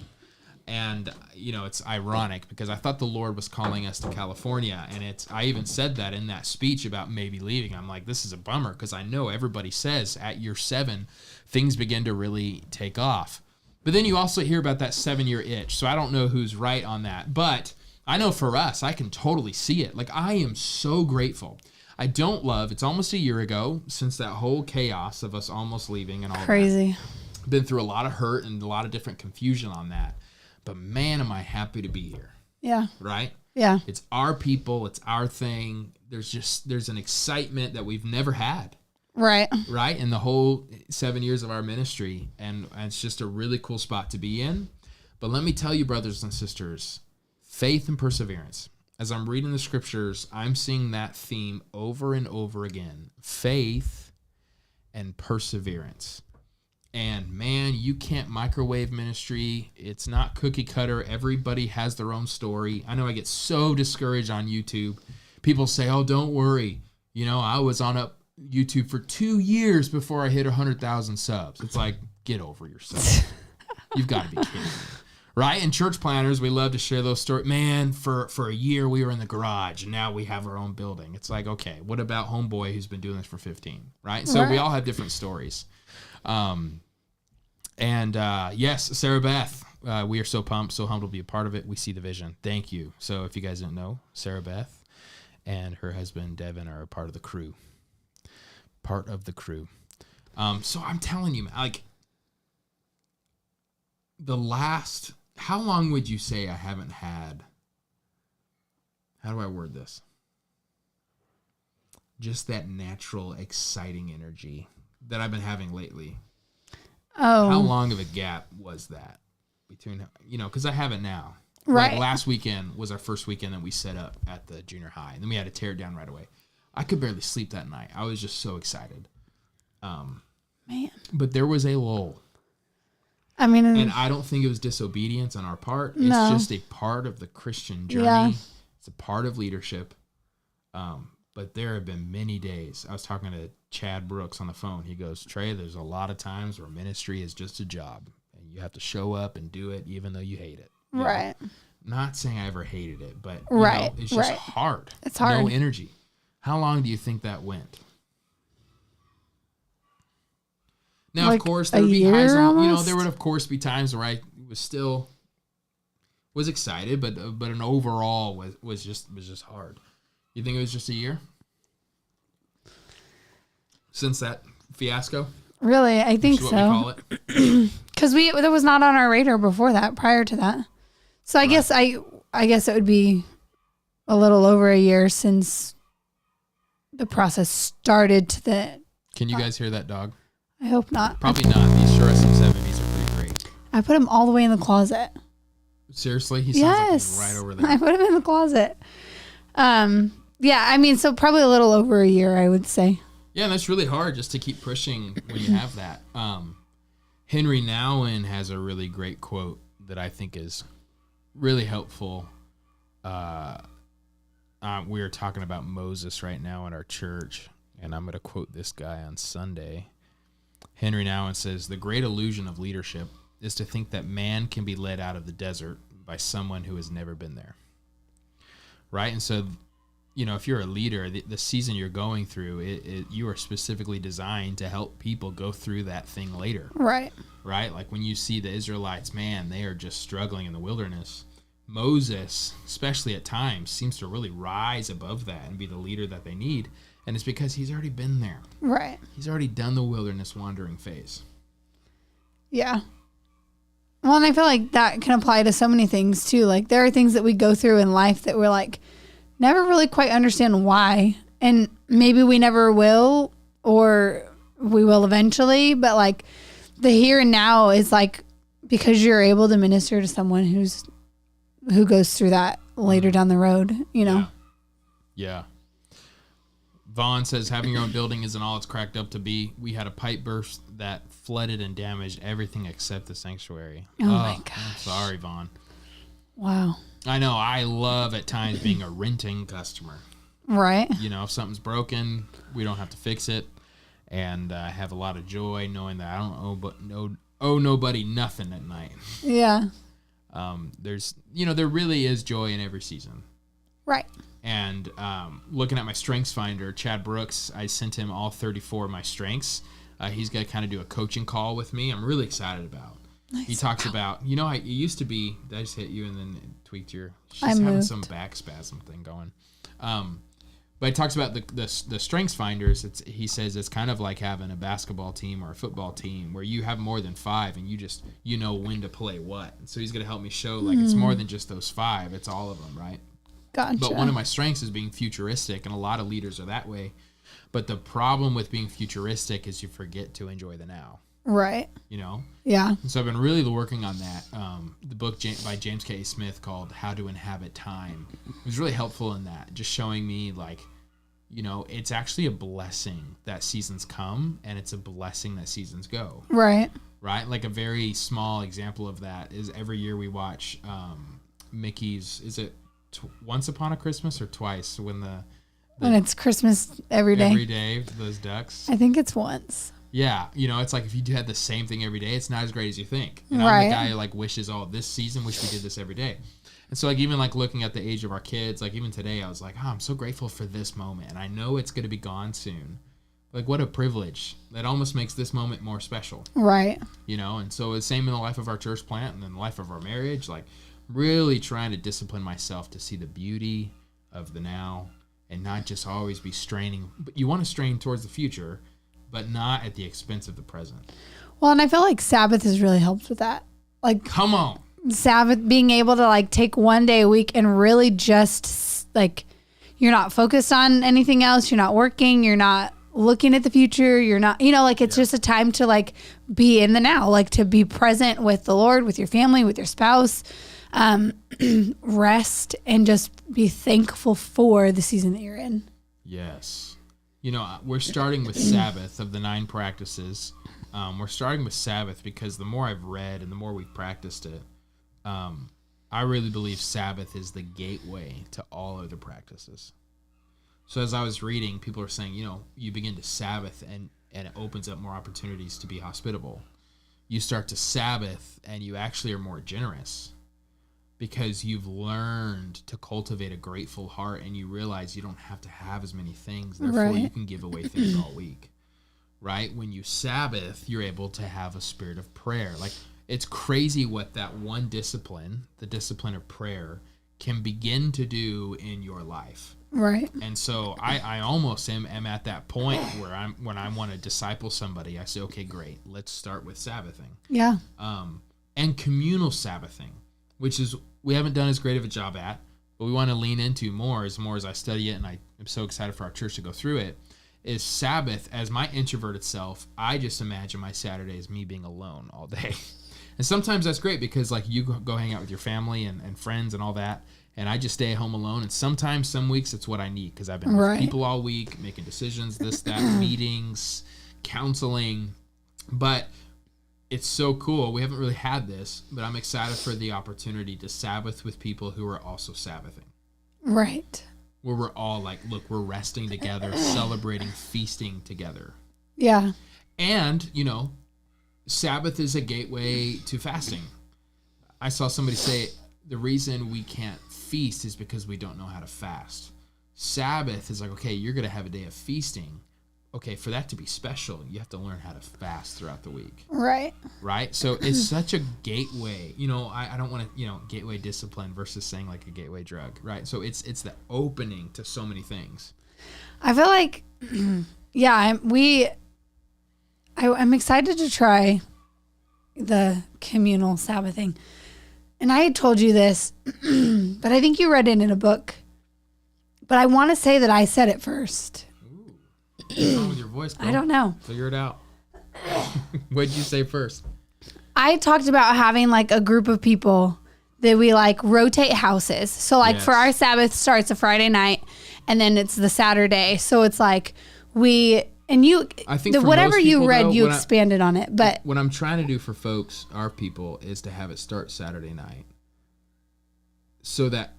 And, you know, it's ironic because I thought the Lord was calling us to California, and I even said that in that speech about maybe leaving. I'm like, this is a bummer because I know everybody says at year 7 things begin to really take off. But then you also hear about that 7-year itch, so I don't know who's right on that, but I know for us, I can totally see it. Like, I am so grateful. I don't love, it's almost a year ago since that whole chaos of us almost leaving and all Crazy. That. Been through a lot of hurt and a lot of different confusion on that. But man, am I happy to be here. Yeah. Right? Yeah. It's our people. It's our thing. There's an excitement that we've never had. Right. Right? In the whole 7 years of our ministry. And it's just a really cool spot to be in. But let me tell you, brothers and sisters, faith and perseverance. As I'm reading the scriptures, I'm seeing that theme over and over again. Faith and perseverance. And man, you can't microwave ministry. It's not cookie cutter. Everybody has their own story. I know I get so discouraged on YouTube. People say, oh, don't worry. You know, I was on YouTube for 2 years before I hit 100,000 subs. It's like, get over yourself. You've got to be kidding me. Right? And church planners, we love to share those stories. Man, for a year we were in the garage and now we have our own building. It's like, okay, what about homeboy who's been doing this for 15? Right? So we all have different stories. Yes, Sarah Beth, we are so pumped, so humbled to be a part of it. We see the vision. Thank you. So if you guys didn't know, Sarah Beth and her husband Devin are a part of the crew. So I'm telling you, like, how long would you say I haven't had, how do I word this? Just that natural, exciting energy that I've been having lately. Oh. How long of a gap was that between, you know, because I have it now. Right. Like last weekend was our first weekend that we set up at the junior high, and then we had to tear it down right away. I could barely sleep that night. I was just so excited. Man. But there was a lull. I mean, and I don't think it was disobedience on our part. It's just a part of the Christian journey. Yeah. It's a part of leadership. But there have been many days. I was talking to Chad Brooks on the phone. He goes, Trey, there's a lot of times where ministry is just a job. And you have to show up and do it even though you hate it. Right. Not saying I ever hated it, but it's just hard. It's hard. No energy. How long do you think that went? Now, Like of course, there would be a highs. year And, almost? there would, of course, be times where I was excited, but an overall was just hard. You think it was just a year since that fiasco? Really, I think Which is so. what we call it. Because that was not on our radar before that, prior to that. So I guess I guess it would be a little over a year since the process started to the. Can you guys hear that dog? I hope not. Probably not. These Shih Tzu 70s are pretty great. I put him all the way in the closet. Seriously? He sounds like he's right over there. I put him in the closet. Yeah, I mean, so probably a little over a year, I would say. Yeah, that's really hard just to keep pushing when you have that. Henry Nouwen has a really great quote that I think is really helpful. We are talking about Moses right now in our church, and I'm going to quote this guy on Sunday. Henry Nouwen says, the great illusion of leadership is to think that man can be led out of the desert by someone who has never been there. Right? And so, if you're a leader, the season you're going through, you are specifically designed to help people go through that thing later. Right. Right? Like when you see the Israelites, man, they are just struggling in the wilderness. Moses, especially at times, seems to really rise above that and be the leader that they need. And it's because he's already been there. Right. He's already done the wilderness wandering phase. Yeah. Well, and I feel like that can apply to so many things too. Like there are things that we go through in life that we're like, never really quite understand why. And maybe we never will, or we will eventually. But like the here and now is like, because you're able to minister to someone who goes through that later down the road, Yeah. Vaughn says, having your own building isn't all it's cracked up to be. We had a pipe burst that flooded and damaged everything except the sanctuary. Oh my gosh. I'm sorry, Vaughn. Wow. I know. I love at times being a renting customer. Right. If something's broken, we don't have to fix it. And I have a lot of joy knowing that I don't owe nobody nothing at night. Yeah. There really is joy in every season. Right. And looking at my strengths finder, Chad Brooks, I sent him all 34 of my strengths. He's going to kind of do a coaching call with me. I'm really excited about. Nice. He talks about, it used to be, did I just hit you and then it tweaked she's having some back spasm thing going. But he talks about the strengths finders. He says it's kind of like having a basketball team or a football team where you have more than 5 and you just, when to play what. So he's going to help me show it's more than just those 5. It's all of them, right? Gotcha. But one of my strengths is being futuristic, and a lot of leaders are that way. But the problem with being futuristic is you forget to enjoy the now. Right. Yeah. And so I've been really working on that. The book by James K. Smith called How to Inhabit Time was really helpful in that, just showing me it's actually a blessing that seasons come, and it's a blessing that seasons go. Right. Right? Like a very small example of that is every year we watch Mickey's, is it Once Upon a Christmas or twice when it's Christmas every day? Every day, those ducks. I think it's once. Yeah, it's like if you had the same thing every day, it's not as great as you think. And right. I'm the guy who wishes, this season, wish we did this every day. And so even looking at the age of our kids, even today, I was like, I'm so grateful for this moment. And I know it's going to be gone soon. What a privilege. That almost makes this moment more special. Right. And so it's the same in the life of our church plant and in the life of our marriage. Really trying to discipline myself to see the beauty of the now and not just always be straining. But you want to strain towards the future, but not at the expense of the present. Well, and I feel like Sabbath has really helped with that. Come on. Sabbath, being able to take one day a week and really just you're not focused on anything else. You're not working. You're not looking at the future. You're not, it's just a time to be in the now, to be present with the Lord, with your family, with your spouse. rest and just be thankful for the season that you're in. Yes. You know, we're starting with Sabbath of the 9 practices. We're starting with Sabbath because the more I've read and the more we've practiced it, I really believe Sabbath is the gateway to all other practices. So as I was reading, people are saying, you know, you begin to Sabbath and it opens up more opportunities to be hospitable. You start to Sabbath and you actually are more generous because you've learned to cultivate a grateful heart and you realize you don't have to have as many things. Therefore, Right. you can give away things all week, right? When you Sabbath, you're able to have a spirit of prayer. Like, it's crazy what that one discipline, the discipline of prayer, can begin to do in your life. Right. And so I almost am at that point where when I want to disciple somebody, I say, okay, great, let's start with Sabbathing. Yeah. And communal Sabbathing, which is we haven't done as great of a job at, but we want to lean into more as I study it, and I am so excited for our church to go through it, is Sabbath. As my introverted self, I just imagine my Saturday as me being alone all day. And sometimes that's great because like you go hang out with your family and friends and all that, and I just stay at home alone. And sometimes, some weeks, it's what I need because I've been with people all week, making decisions, this, that, meetings, counseling. But it's so cool. We haven't really had this, but I'm excited for the opportunity to Sabbath with people who are also Sabbathing. Right. Where we're all like, look, we're resting together, celebrating, feasting together. Yeah. And, you know, Sabbath is a gateway to fasting. I saw somebody say the reason we can't feast is because we don't know how to fast. Sabbath is like, okay, you're going to have a day of feasting. Okay, for that to be special, you have to learn how to fast throughout the week. Right. Right? So it's such a gateway. You know, I don't want to, you know, gateway discipline versus saying like a gateway drug, right? So it's the opening to so many things. I feel like, yeah, I'm excited to try the communal Sabbathing. And I had told you this, but I think you read it in a book. But I want to say that I said it first. Ooh. What's wrong with your voice, girl? I don't know. Figure it out. What did you say first? I talked about having like a group of people that we like rotate houses. So like for our Sabbath starts a Friday night and then it's the Saturday. So it's like I think whatever you read, you expanded on it. But what I'm trying to do for folks, our people, is to have it start Saturday night so that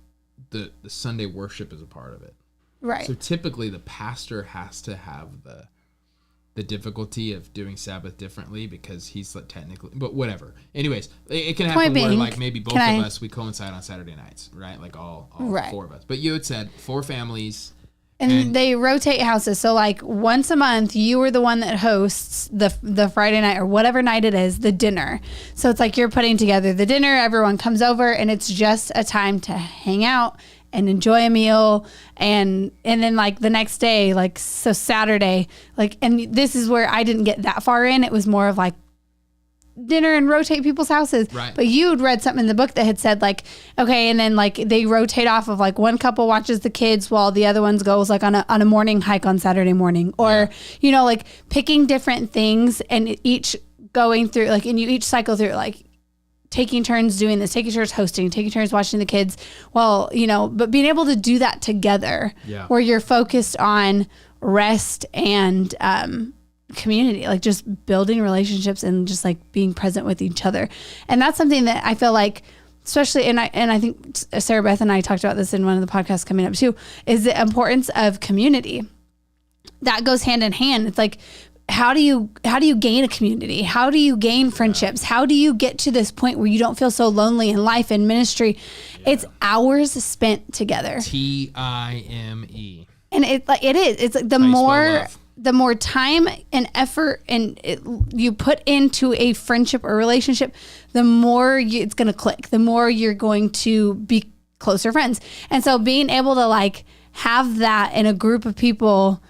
the Sunday worship is a part of it. Right. So typically the pastor has to have the difficulty of doing Sabbath differently because he's like technically, but whatever. Anyways, it can happen where like maybe both of us, we coincide on Saturday nights, right? Like all four of us. But you had said 4 families. And they rotate houses. So like once a month, you are the one that hosts the Friday night or whatever night it is, the dinner. So it's like you're putting together the dinner, everyone comes over and it's just a time to hang out and enjoy a meal. And then like the next day, like, so Saturday, like, and this is where I didn't get that far in. It was more of like dinner and rotate people's houses. Right. But you'd read something in the book that had said like, okay, and then like they rotate off of like one couple watches the kids while the other ones goes like on a morning hike on Saturday morning, or you know, like picking different things and each going through like, and you each cycle through like taking turns doing this, taking turns hosting, taking turns watching the kids. Well, you know, but being able to do that together where you're focused on rest and community, like just building relationships and just like being present with each other. And that's something that I feel like, especially, and I think Sarah Beth and I talked about this in one of the podcasts coming up too, is the importance of community. That goes hand in hand. It's like, how do you gain a community? How do you gain friendships? How do you get to this point where you don't feel so lonely in life and ministry? It's hours spent together. TIME. And it's like the more time and effort you put into a friendship or relationship, the more it's going to click, the more you're going to be closer friends. And so being able to like have that in a group of people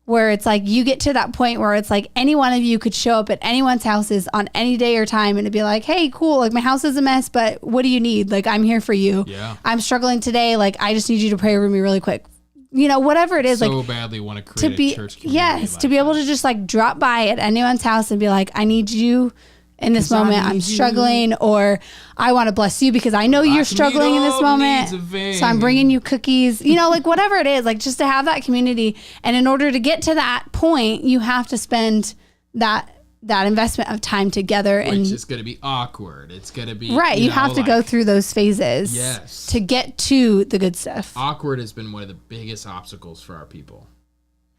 where it's like you get to that point where it's like any one of you could show up at anyone's houses on any day or time and it'd be like, hey, cool, like my house is a mess, but what do you need? Like, I'm here for you. Yeah. I'm struggling today. Like, I just need you to pray over me really quick. You know, whatever it is, so like badly want to create a church community. Yes, like to be able to just like drop by at anyone's house and be like, I need you in this 'Cause I moment. I'm need you. struggling, or I want to bless you because I know you're can struggling meet in this all the moment. needs of So I'm vain. bringing you cookies, like whatever it is, like just to have that community. And in order to get to that point, you have to spend that investment of time together. Which and is going to be awkward. It's going to be right. You have to go through those phases Yes. to get to the good stuff. Awkward has been one of the biggest obstacles for our people.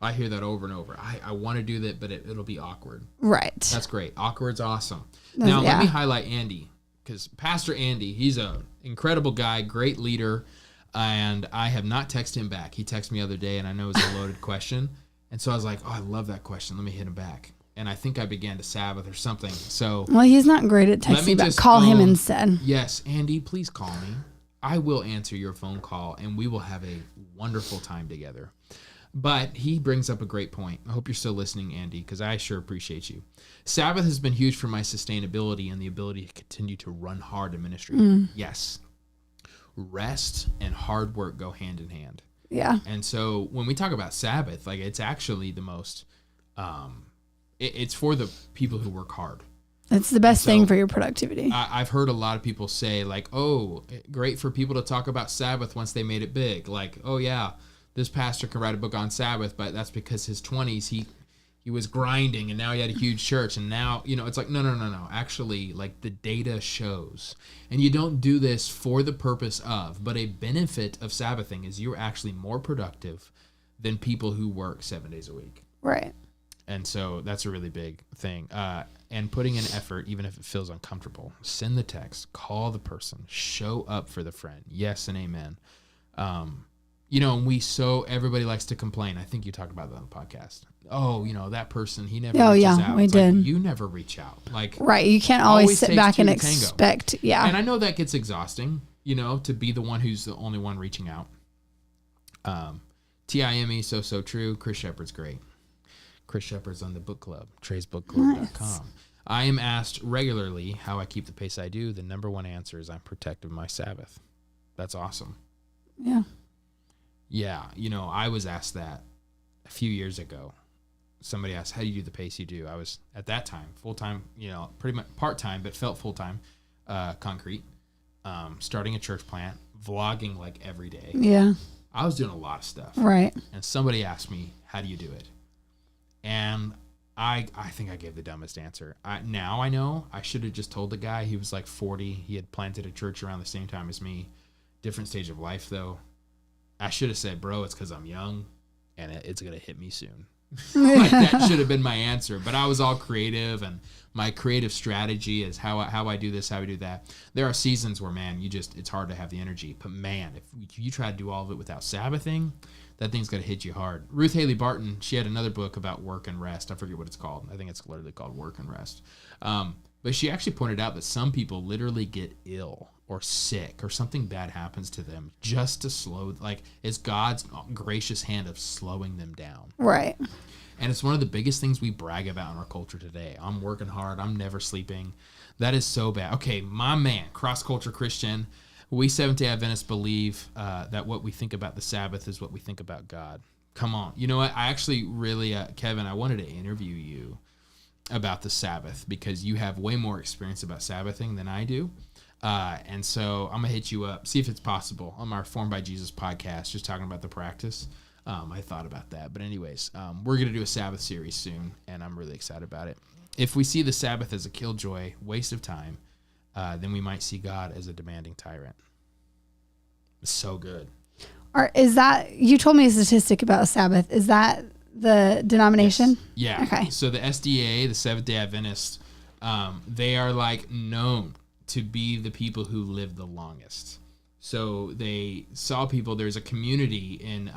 I hear that over and over. I want to do that, but it'll be awkward. Right. That's great. Awkward's awesome. Now, let me highlight Andy, because Pastor Andy, he's an incredible guy, great leader, and I have not texted him back. He texted me the other day, and I know it's a loaded question. And so I was like, I love that question. Let me hit him back. And I think I began to Sabbath or something. So well, he's not great at texting, but call him instead. Yes, Andy, please call me. I will answer your phone call, and we will have a wonderful time together. But he brings up a great point. I hope you're still listening, Andy, because I sure appreciate you. Sabbath has been huge for my sustainability and the ability to continue to run hard in ministry. Yes. Rest and hard work go hand in hand. Yeah. And so when we talk about Sabbath, like it's actually the most, it's for the people who work hard. It's the best thing for your productivity. I've heard a lot of people say like, oh, great for people to talk about Sabbath once they made it big. Like, oh yeah, this pastor can write a book on Sabbath, but that's because his 20s, he was grinding and now he had a huge church. And now, it's like, no. Actually, like the data shows, and you don't do this for the purpose of, but a benefit of Sabbathing is you're actually more productive than people who work 7 days a week. Right. And so that's a really big thing. And putting in effort, even if it feels uncomfortable, send the text, call the person, show up for the friend. Yes and amen. And everybody likes to complain. I think you talked about that on the podcast. Oh, that person, he never reaches out. Yeah, we it's did. Like, you never reach out. Like, right. You can't always sit takes back two and to tango. expect. Yeah. And I know that gets exhausting, to be the one who's the only one reaching out. TIME, so true. Chris Shepard's great. Chris Shepard's on the book club, TreysBookClub.com. Nice. I am asked regularly how I keep the pace I do. The number one answer is I'm protective of my Sabbath. That's awesome. Yeah. Yeah. I was asked that a few years ago. Somebody asked, how do you do the pace you do? I was, at that time, full-time, pretty much part-time, but felt full-time, concrete, starting a church plant, vlogging like every day. Yeah. I was doing a lot of stuff. Right. And somebody asked me, how do you do it? And I think I gave the dumbest answer. Now I know I should have just told the guy. He was like 40. He had planted a church around the same time as me. Different stage of life, though. I should have said, bro, it's because I'm young, and it's going to hit me soon. Like, that should have been my answer. But I was all creative, and my creative strategy is how I do this, how I do that. There are seasons where, man, it's hard to have the energy. But, man, if you try to do all of it without Sabbathing, that thing's going to hit you hard. Ruth Haley Barton, she had another book about work and rest. I forget what it's called. I think it's literally called Work and Rest. But she actually pointed out that some people literally get ill or sick or something bad happens to them just to it's God's gracious hand of slowing them down. Right. And it's one of the biggest things we brag about in our culture today. I'm working hard. I'm never sleeping. That is so bad. Okay, my man, cross-culture Christian, we Seventh-day Adventists believe that what we think about the Sabbath is what we think about God. Come on. You know what? I actually really, Kevin, I wanted to interview you about the Sabbath because you have way more experience about Sabbathing than I do. And so I'm going to hit you up, see if it's possible on our Formed by Jesus podcast, just talking about the practice. I thought about that. But anyways, we're going to do a Sabbath series soon, and I'm really excited about it. If we see the Sabbath as a killjoy, waste of time, then we might see God as a demanding tyrant. It's so good. Or is that, you told me a statistic about Sabbath. Is that the denomination? Yes. Yeah. Okay. So the SDA, the Seventh-day Adventists, they are like known to be the people who live the longest. So they saw people, there's a community in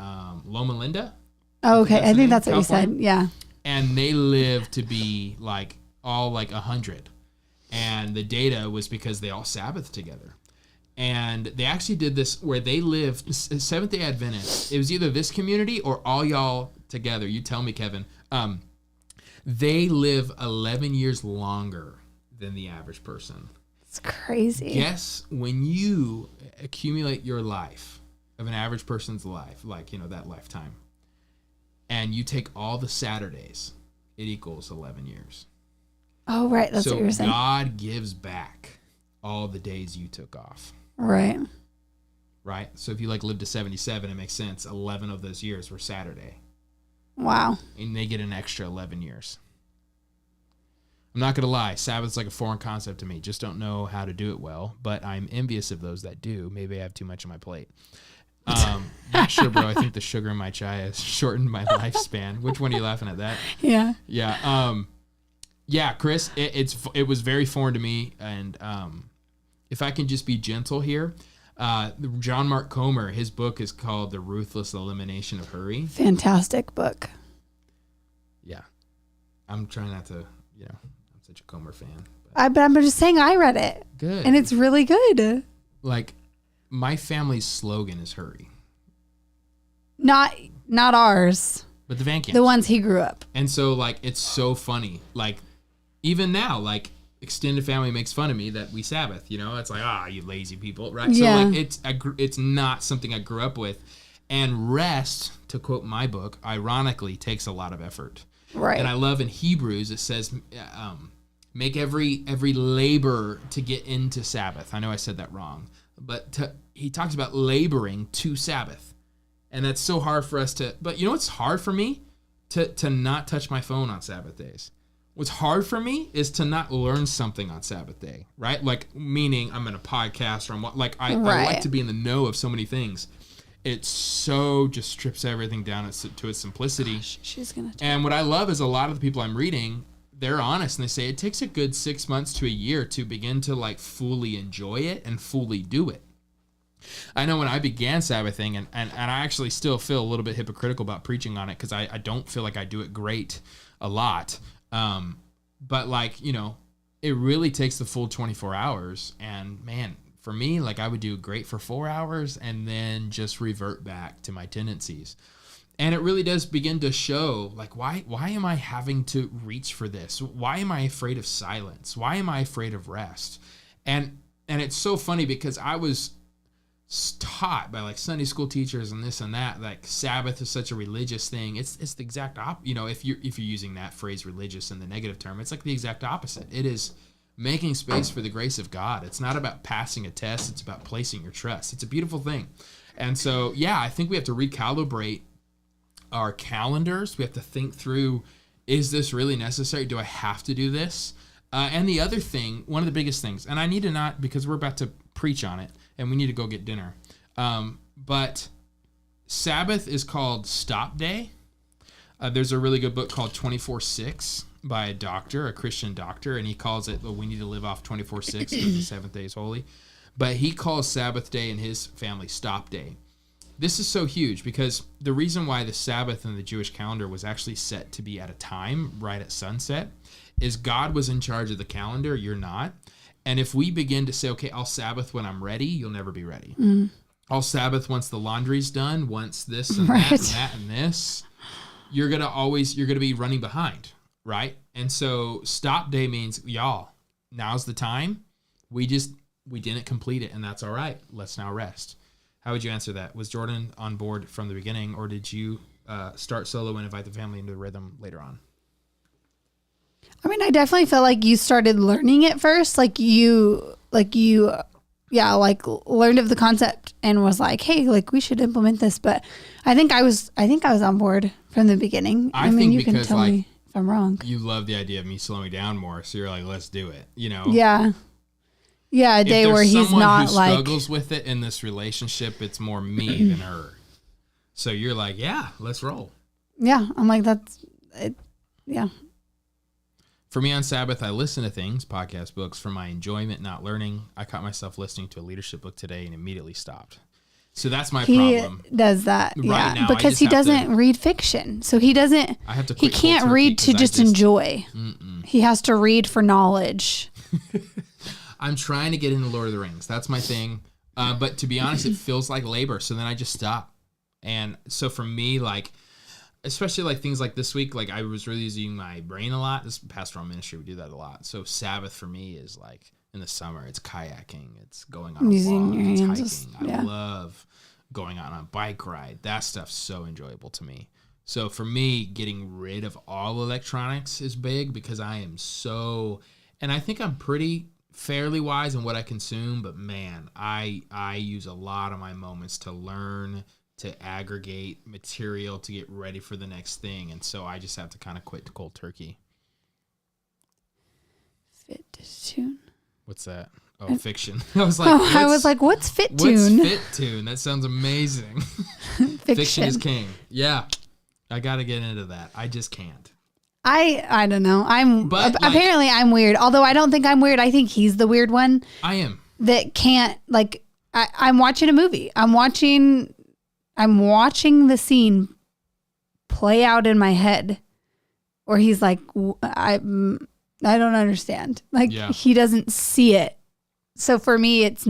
Loma Linda. Oh, okay. I think that's what California. you said. Yeah. And they live to be all 100. And the data was because they all Sabbath together. And they actually did this where they lived, Seventh-day Adventists, it was either this community or all y'all together. You tell me, Kevin. They live 11 years longer than the average person. It's crazy. Guess when you accumulate your life of an average person's life, that lifetime, and you take all the Saturdays, it equals 11 years. Oh, right. That's so what you were saying. God gives back all the days you took off. Right. Right? So if you like lived to 77, it makes sense. 11 of those years were Saturday. Wow. And they get an extra 11 years. I'm not going to lie. Sabbath's like a foreign concept to me. Just don't know how to do it well. But I'm envious of those that do. Maybe I have too much on my plate. Yeah, sure, bro. I think the sugar in my chai has shortened my lifespan. Which one are you laughing at? That? Yeah. Yeah. Yeah, Chris, it was very foreign to me. And if I can just be gentle here, John Mark Comer, his book is called The Ruthless Elimination of Hurry. Fantastic book. Yeah. I'm trying not to, I'm such a Comer fan. But I'm just saying I read it. Good. And it's really good. Like, my family's slogan is hurry. Not ours. But the Van Camps. The ones he grew up. And so, like, it's so funny. Like, even now, like, extended family makes fun of me that we Sabbath, It's like, you lazy people, right? Yeah. So, like, it's not something I grew up with. And rest, to quote my book, ironically, takes a lot of effort. Right. And I love in Hebrews, it says, make every labor to get into Sabbath. I know I said that wrong. But he talks about laboring to Sabbath. And that's so hard for us to... But you know what's hard for me? To not touch my phone on Sabbath days. What's hard for me is to not learn something on Sabbath day, right? Like, meaning I'm in a podcast or I'm... Like, I like to be in the know of so many things. It so just strips everything down to its simplicity. Gosh, she's gonna... And what I love is a lot of the people I'm reading... They're honest and they say it takes a good 6 months to a year to begin to like fully enjoy it and fully do it. I know when I began Sabbathing and I actually still feel a little bit hypocritical about preaching on it because I don't feel like I do it great a lot. But like, it really takes the full 24 hours. And man, for me, like I would do great for 4 hours and then just revert back to my tendencies. And it really does begin to show, like, why am I having to reach for this? Why am I afraid of silence? Why am I afraid of rest? And it's so funny because I was taught by, like, Sunday school teachers and this and that, like, Sabbath is such a religious thing. It's the exact if you're using that phrase religious in the negative term, it's like the exact opposite. It is making space for the grace of God. It's not about passing a test. It's about placing your trust. It's a beautiful thing. And so, yeah, I think we have to recalibrate our calendars. We have to think through, is this really necessary? Do I have to do this? And the other thing, one of the biggest things, and I need to not, because we're about to preach on it and we need to go get dinner. But Sabbath is called Stop Day. There's a really good book called 24/6 by a Christian doctor, and he calls it, we need to live off 24/6 because the seventh day is holy. But he calls Sabbath day in his family Stop Day. This is so huge because the reason why the Sabbath in the Jewish calendar was actually set to be at a time right at sunset is God was in charge of the calendar. You're not. And if we begin to say, okay, I'll Sabbath when I'm ready, you'll never be ready. I'll Sabbath once the laundry's done, once this and that and that and this, you're going to be running behind, right? And so Stop Day means, y'all, now's the time. We didn't complete it and that's all right. Let's now rest. How would you answer that? Was Jordan on board from the beginning, or did you start solo and invite the family into the rhythm later on? I mean, I definitely felt like you started learning it first. Like you learned of the concept and was like, hey, like we should implement this. But I think I was on board from the beginning. I mean, you can tell me if I'm wrong. You love the idea of me slowing down more, so you're like, let's do it. Yeah. Yeah, a day where he's not like... If struggles with it in this relationship, it's more me than her. So you're like, yeah, let's roll. Yeah, I'm like, that's... it. Yeah. For me on Sabbath, I listen to things, podcast books, for my enjoyment, not learning. I caught myself listening to a leadership book today and immediately stopped. So that's my problem. He does that, right now, because he doesn't read fiction. So he doesn't... I have to he can't read to just enjoy. He has to read for knowledge. I'm trying to get into Lord of the Rings. That's my thing. But to be honest, it feels like labor. So then I just stop. And so for me, like, especially like things like this week, like I was really using my brain a lot. This pastoral ministry, we do that a lot. So Sabbath for me is like in the summer, it's kayaking. It's going on a walk. It's hiking. I love going on a bike ride. That stuff's so enjoyable to me. So for me, getting rid of all electronics is big because I am so, and I think I'm pretty fairly wise in what I consume, but man, I use a lot of my moments to learn, to aggregate material, to get ready for the next thing. And so I just have to kind of quit cold turkey. Fit tune. What's that? Oh, fiction. I was like, what's fit tune? What's fit tune? That sounds amazing. Fiction is king. Yeah. I got to get into that. I just can't. I don't know. Apparently I'm weird. Although I don't think I'm weird. I think he's the weird one. I am. That can't, like, I'm watching a movie. I'm watching the scene play out in my head where he's like, I don't understand. Like, he doesn't see it. So for me, it's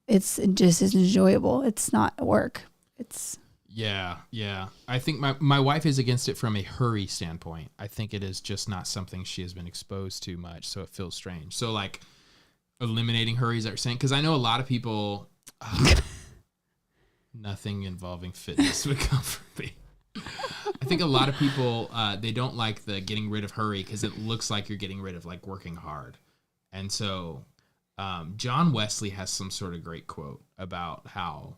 just as enjoyable. It's not work. Yeah. I think my wife is against it from a hurry standpoint. I think it is just not something she has been exposed to much, so it feels strange. So like eliminating hurries, that you're saying, because I know a lot of people, nothing involving fitness would comfort me. I think a lot of people, they don't like the getting rid of hurry because it looks like you're getting rid of like working hard. And so John Wesley has some sort of great quote about how,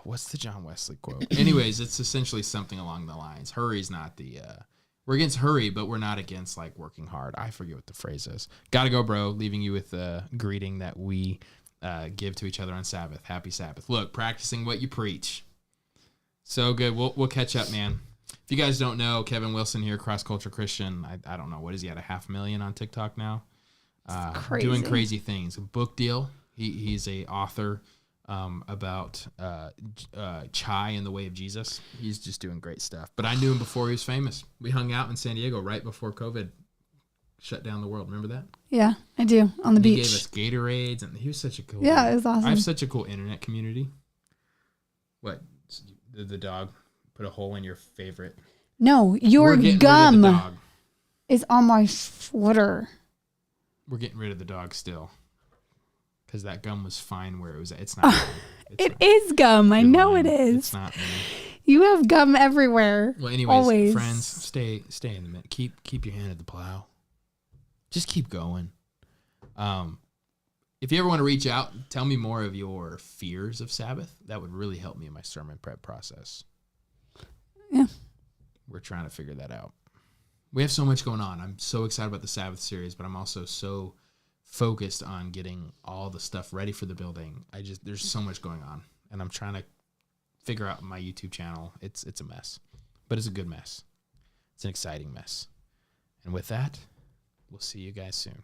what's the John Wesley quote? Anyways, it's essentially something along the lines. Hurry's not we're against hurry, but we're not against like working hard. I forget what the phrase is. Gotta go, bro. Leaving you with the greeting that we give to each other on Sabbath. Happy Sabbath. Look, practicing what you preach. So good. We'll catch up, man. If you guys don't know, Kevin Wilson here, Cross Culture Christian. I don't know. What is he at? 500,000 on TikTok now? Crazy. Doing crazy things. A book deal. He's a author about chai and the way of Jesus. He's just doing great stuff. But I knew him before he was famous. We hung out in San Diego right before COVID shut down the world. Remember that? Yeah, I do. On the beach. He gave us Gatorades, and he was such a cool Yeah, dude. it was awesome. I have such a cool internet community. What? The dog put a hole in your favorite? No, your gum is on my footer. We're getting rid of the dog still. Because that gum was fine where it was. It's not. It is gum. I know it is. It's not me. You have gum everywhere. Well, anyways, always. Friends, stay in the minute. Keep your hand at the plow. Just keep going. If you ever want to reach out, tell me more of your fears of Sabbath. That would really help me in my sermon prep process. Yeah. We're trying to figure that out. We have so much going on. I'm so excited about the Sabbath series, but I'm also so focused on getting all the stuff ready for the building. There's so much going on, and I'm trying to figure out my YouTube channel. It's a mess, but it's a good mess. It's an exciting mess. And with that, we'll see you guys soon.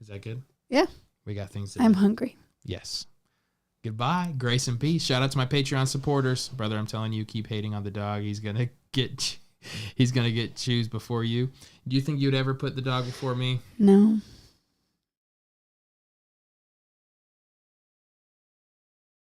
Is that good? Yeah. We got things to do. I'm hungry. Yes. Goodbye. Grace and peace. Shout out to my Patreon supporters. Brother, I'm telling you, keep hating on the dog. He's going to get chews before you. Do you think you'd ever put the dog before me? No.